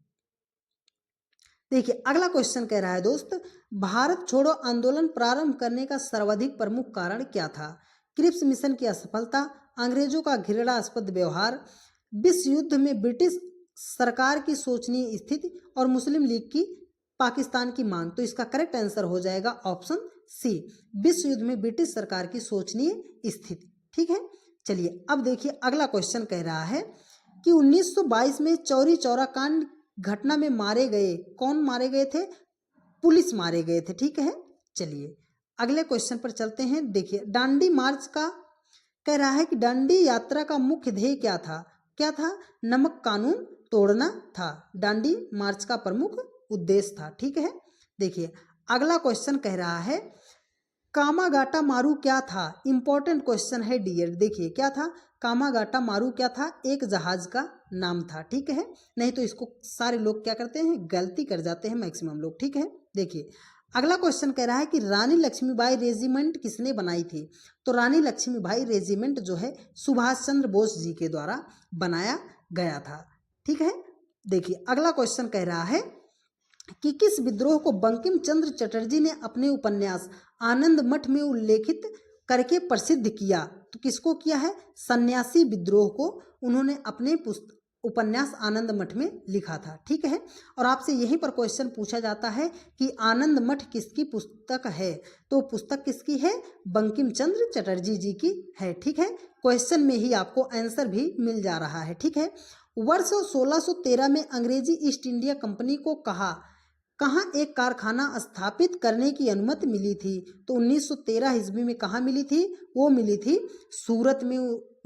देखिए अगला क्वेश्चन कह रहा है दोस्त, भारत छोड़ो आंदोलन प्रारंभ करने का सर्वाधिक प्रमुख कारण क्या था? क्रिप्स मिशन की असफलता, अंग्रेजों का घृणास्पद व्यवहार, विश्व युद्ध में ब्रिटिश सरकार की शोचनीय स्थिति और मुस्लिम लीग की पाकिस्तान की मांग। तो इसका करेक्ट आंसर हो जाएगा ऑप्शन सी, विश्व युद्ध में ब्रिटिश सरकार की शोचनीय स्थिति। ठीक है, चलिए अब देखिए अगला क्वेश्चन कह रहा है कि 1922 में चौरी चौरा कांड घटना में मारे गए, कौन मारे गए थे? पुलिस मारे गए थे। ठीक है, चलिए अगले क्वेश्चन पर चलते हैं। देखिए दांडी मार्च का कह रहा है कि दांडी यात्रा का मुख्य ध्येय क्या था? क्या था? नमक कानून तोड़ना था, दांडी मार्च का प्रमुख उद्देश्य था। ठीक है, देखिए अगला क्वेश्चन कह रहा है कामागाटा मारू क्या था? इंपॉर्टेंट क्वेश्चन है डियर। देखिए क्या था? कामागाटा मारू क्या था? एक जहाज का नाम था। ठीक है, नहीं तो इसको सारे लोग क्या करते हैं, गलती कर जाते हैं मैक्सिमम लोग। ठीक है, देखिए अगला क्वेश्चन कह रहा है कि रानी लक्ष्मीबाई रेजिमेंट किसने बनाई थी? तो रानी लक्ष्मीबाई रेजिमेंट जो है सुभाष चंद्र बोस जी के द्वारा बनाया गया था। ठीक है, देखिए अगला क्वेश्चन कह रहा है कि किस विद्रोह को बंकिम चंद्र चटर्जी ने अपने उपन्यास आनंद मठ में उल्लेखित करके प्रसिद्ध किया? तो किसको किया है? सन्यासी विद्रोह को उन्होंने अपने उपन्यास आनंद मठ में लिखा था। ठीक है, और आपसे यहीं पर क्वेश्चन पूछा जाता है कि आनंद मठ किसकी पुस्तक है, तो पुस्तक किसकी है, बंकिम चंद्र चटर्जी जी की है। ठीक है, क्वेश्चन में ही आपको आंसर भी मिल जा रहा है। ठीक है, वर्ष 1613 में अंग्रेजी ईस्ट इंडिया कंपनी को कहाँ एक कारखाना स्थापित करने की अनुमति मिली थी, तो 1913 ईस्वी में कहाँ मिली थी, वो मिली थी सूरत में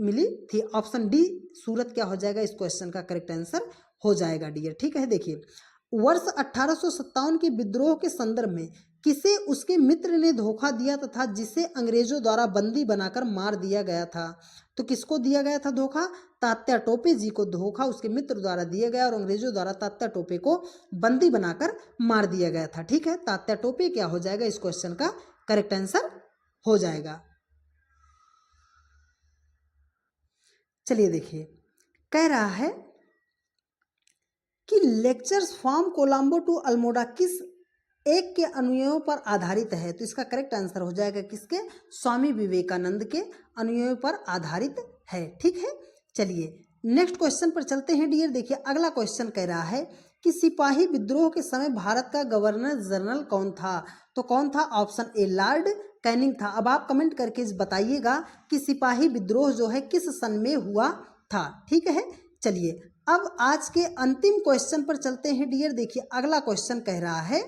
मिली थी। ऑप्शन डी सूरत क्या हो जाएगा, इस क्वेश्चन का करेक्ट आंसर हो जाएगा डियर। ठीक है, देखिए वर्ष 1857 के विद्रोह के संदर्भ में किसे उसके मित्र ने धोखा दिया तथा जिसे अंग्रेजों द्वारा बंदी बनाकर मार दिया गया था, तो किसको दिया गया था धोखा, तात्या टोपे जी को धोखा उसके मित्र द्वारा दिया गया और अंग्रेजों द्वारा तात्या टोपे को बंदी बनाकर मार दिया गया था। ठीक है, तात्या टोपे क्या हो जाएगा, इस क्वेश्चन का करेक्ट आंसर हो जाएगा। चलिए देखिए, कह रहा है कि lectures from Colombo to Almora किस एक के अनुयायियों पर आधारित है, तो इसका करेक्ट आंसर हो जाएगा किसके, स्वामी विवेकानंद के अनुयायियों पर आधारित है। ठीक है, चलिए नेक्स्ट क्वेश्चन पर चलते हैं डियर। देखिए अगला क्वेश्चन कह रहा है कि सिपाही विद्रोह के समय भारत का गवर्नर जनरल कौन था, तो कौन था, ऑप्शन ए लॉर्ड कैनिंग था। अब आप कमेंट करके बताइएगा कि सिपाही विद्रोह जो है किस सन में हुआ था। ठीक है, चलिए अब आज के अंतिम क्वेश्चन पर चलते हैं डियर। देखिए अगला क्वेश्चन कह रहा है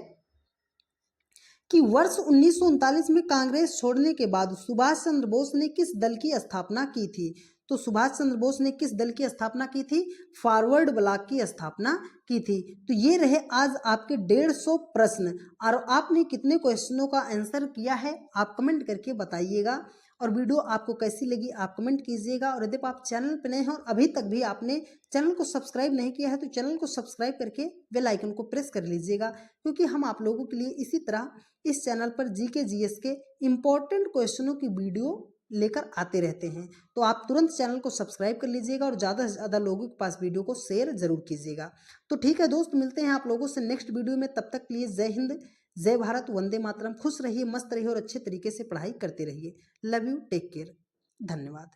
कि वर्ष 1939 में कांग्रेस छोड़ने के बाद सुभाष चंद्र बोस ने किस दल की स्थापना की थी, तो सुभाष चंद्र बोस ने किस दल की स्थापना की थी, फॉरवर्ड ब्लॉक की स्थापना की थी। तो ये रहे आज आपके 150 प्रश्न, और आपने कितने क्वेश्चनों का आंसर किया है आप कमेंट करके बताइएगा। और वीडियो आपको कैसी लगी आप कमेंट कीजिएगा, और यदि आप चैनल पर नए हैं और अभी तक भी आपने चैनल को सब्सक्राइब नहीं किया है तो चैनल को सब्सक्राइब करके बेल आइकन को प्रेस कर लीजिएगा, क्योंकि हम आप लोगों के लिए इसी तरह इस चैनल पर जीके जीएस के इम्पोर्टेंट क्वेश्चनों की वीडियो लेकर आते रहते हैं। तो आप तुरंत चैनल को सब्सक्राइब कर लीजिएगा और ज़्यादा से ज़्यादा लोगों के पास वीडियो को शेयर जरूर कीजिएगा। तो ठीक है दोस्त, मिलते हैं आप लोगों से नेक्स्ट वीडियो में, तब तक के लिए जय हिंद, जय भारत, वंदे मातरम। खुश रहिए, मस्त रहिए और अच्छे तरीके से पढ़ाई करते रहिए। लव यू, टेक केयर, धन्यवाद।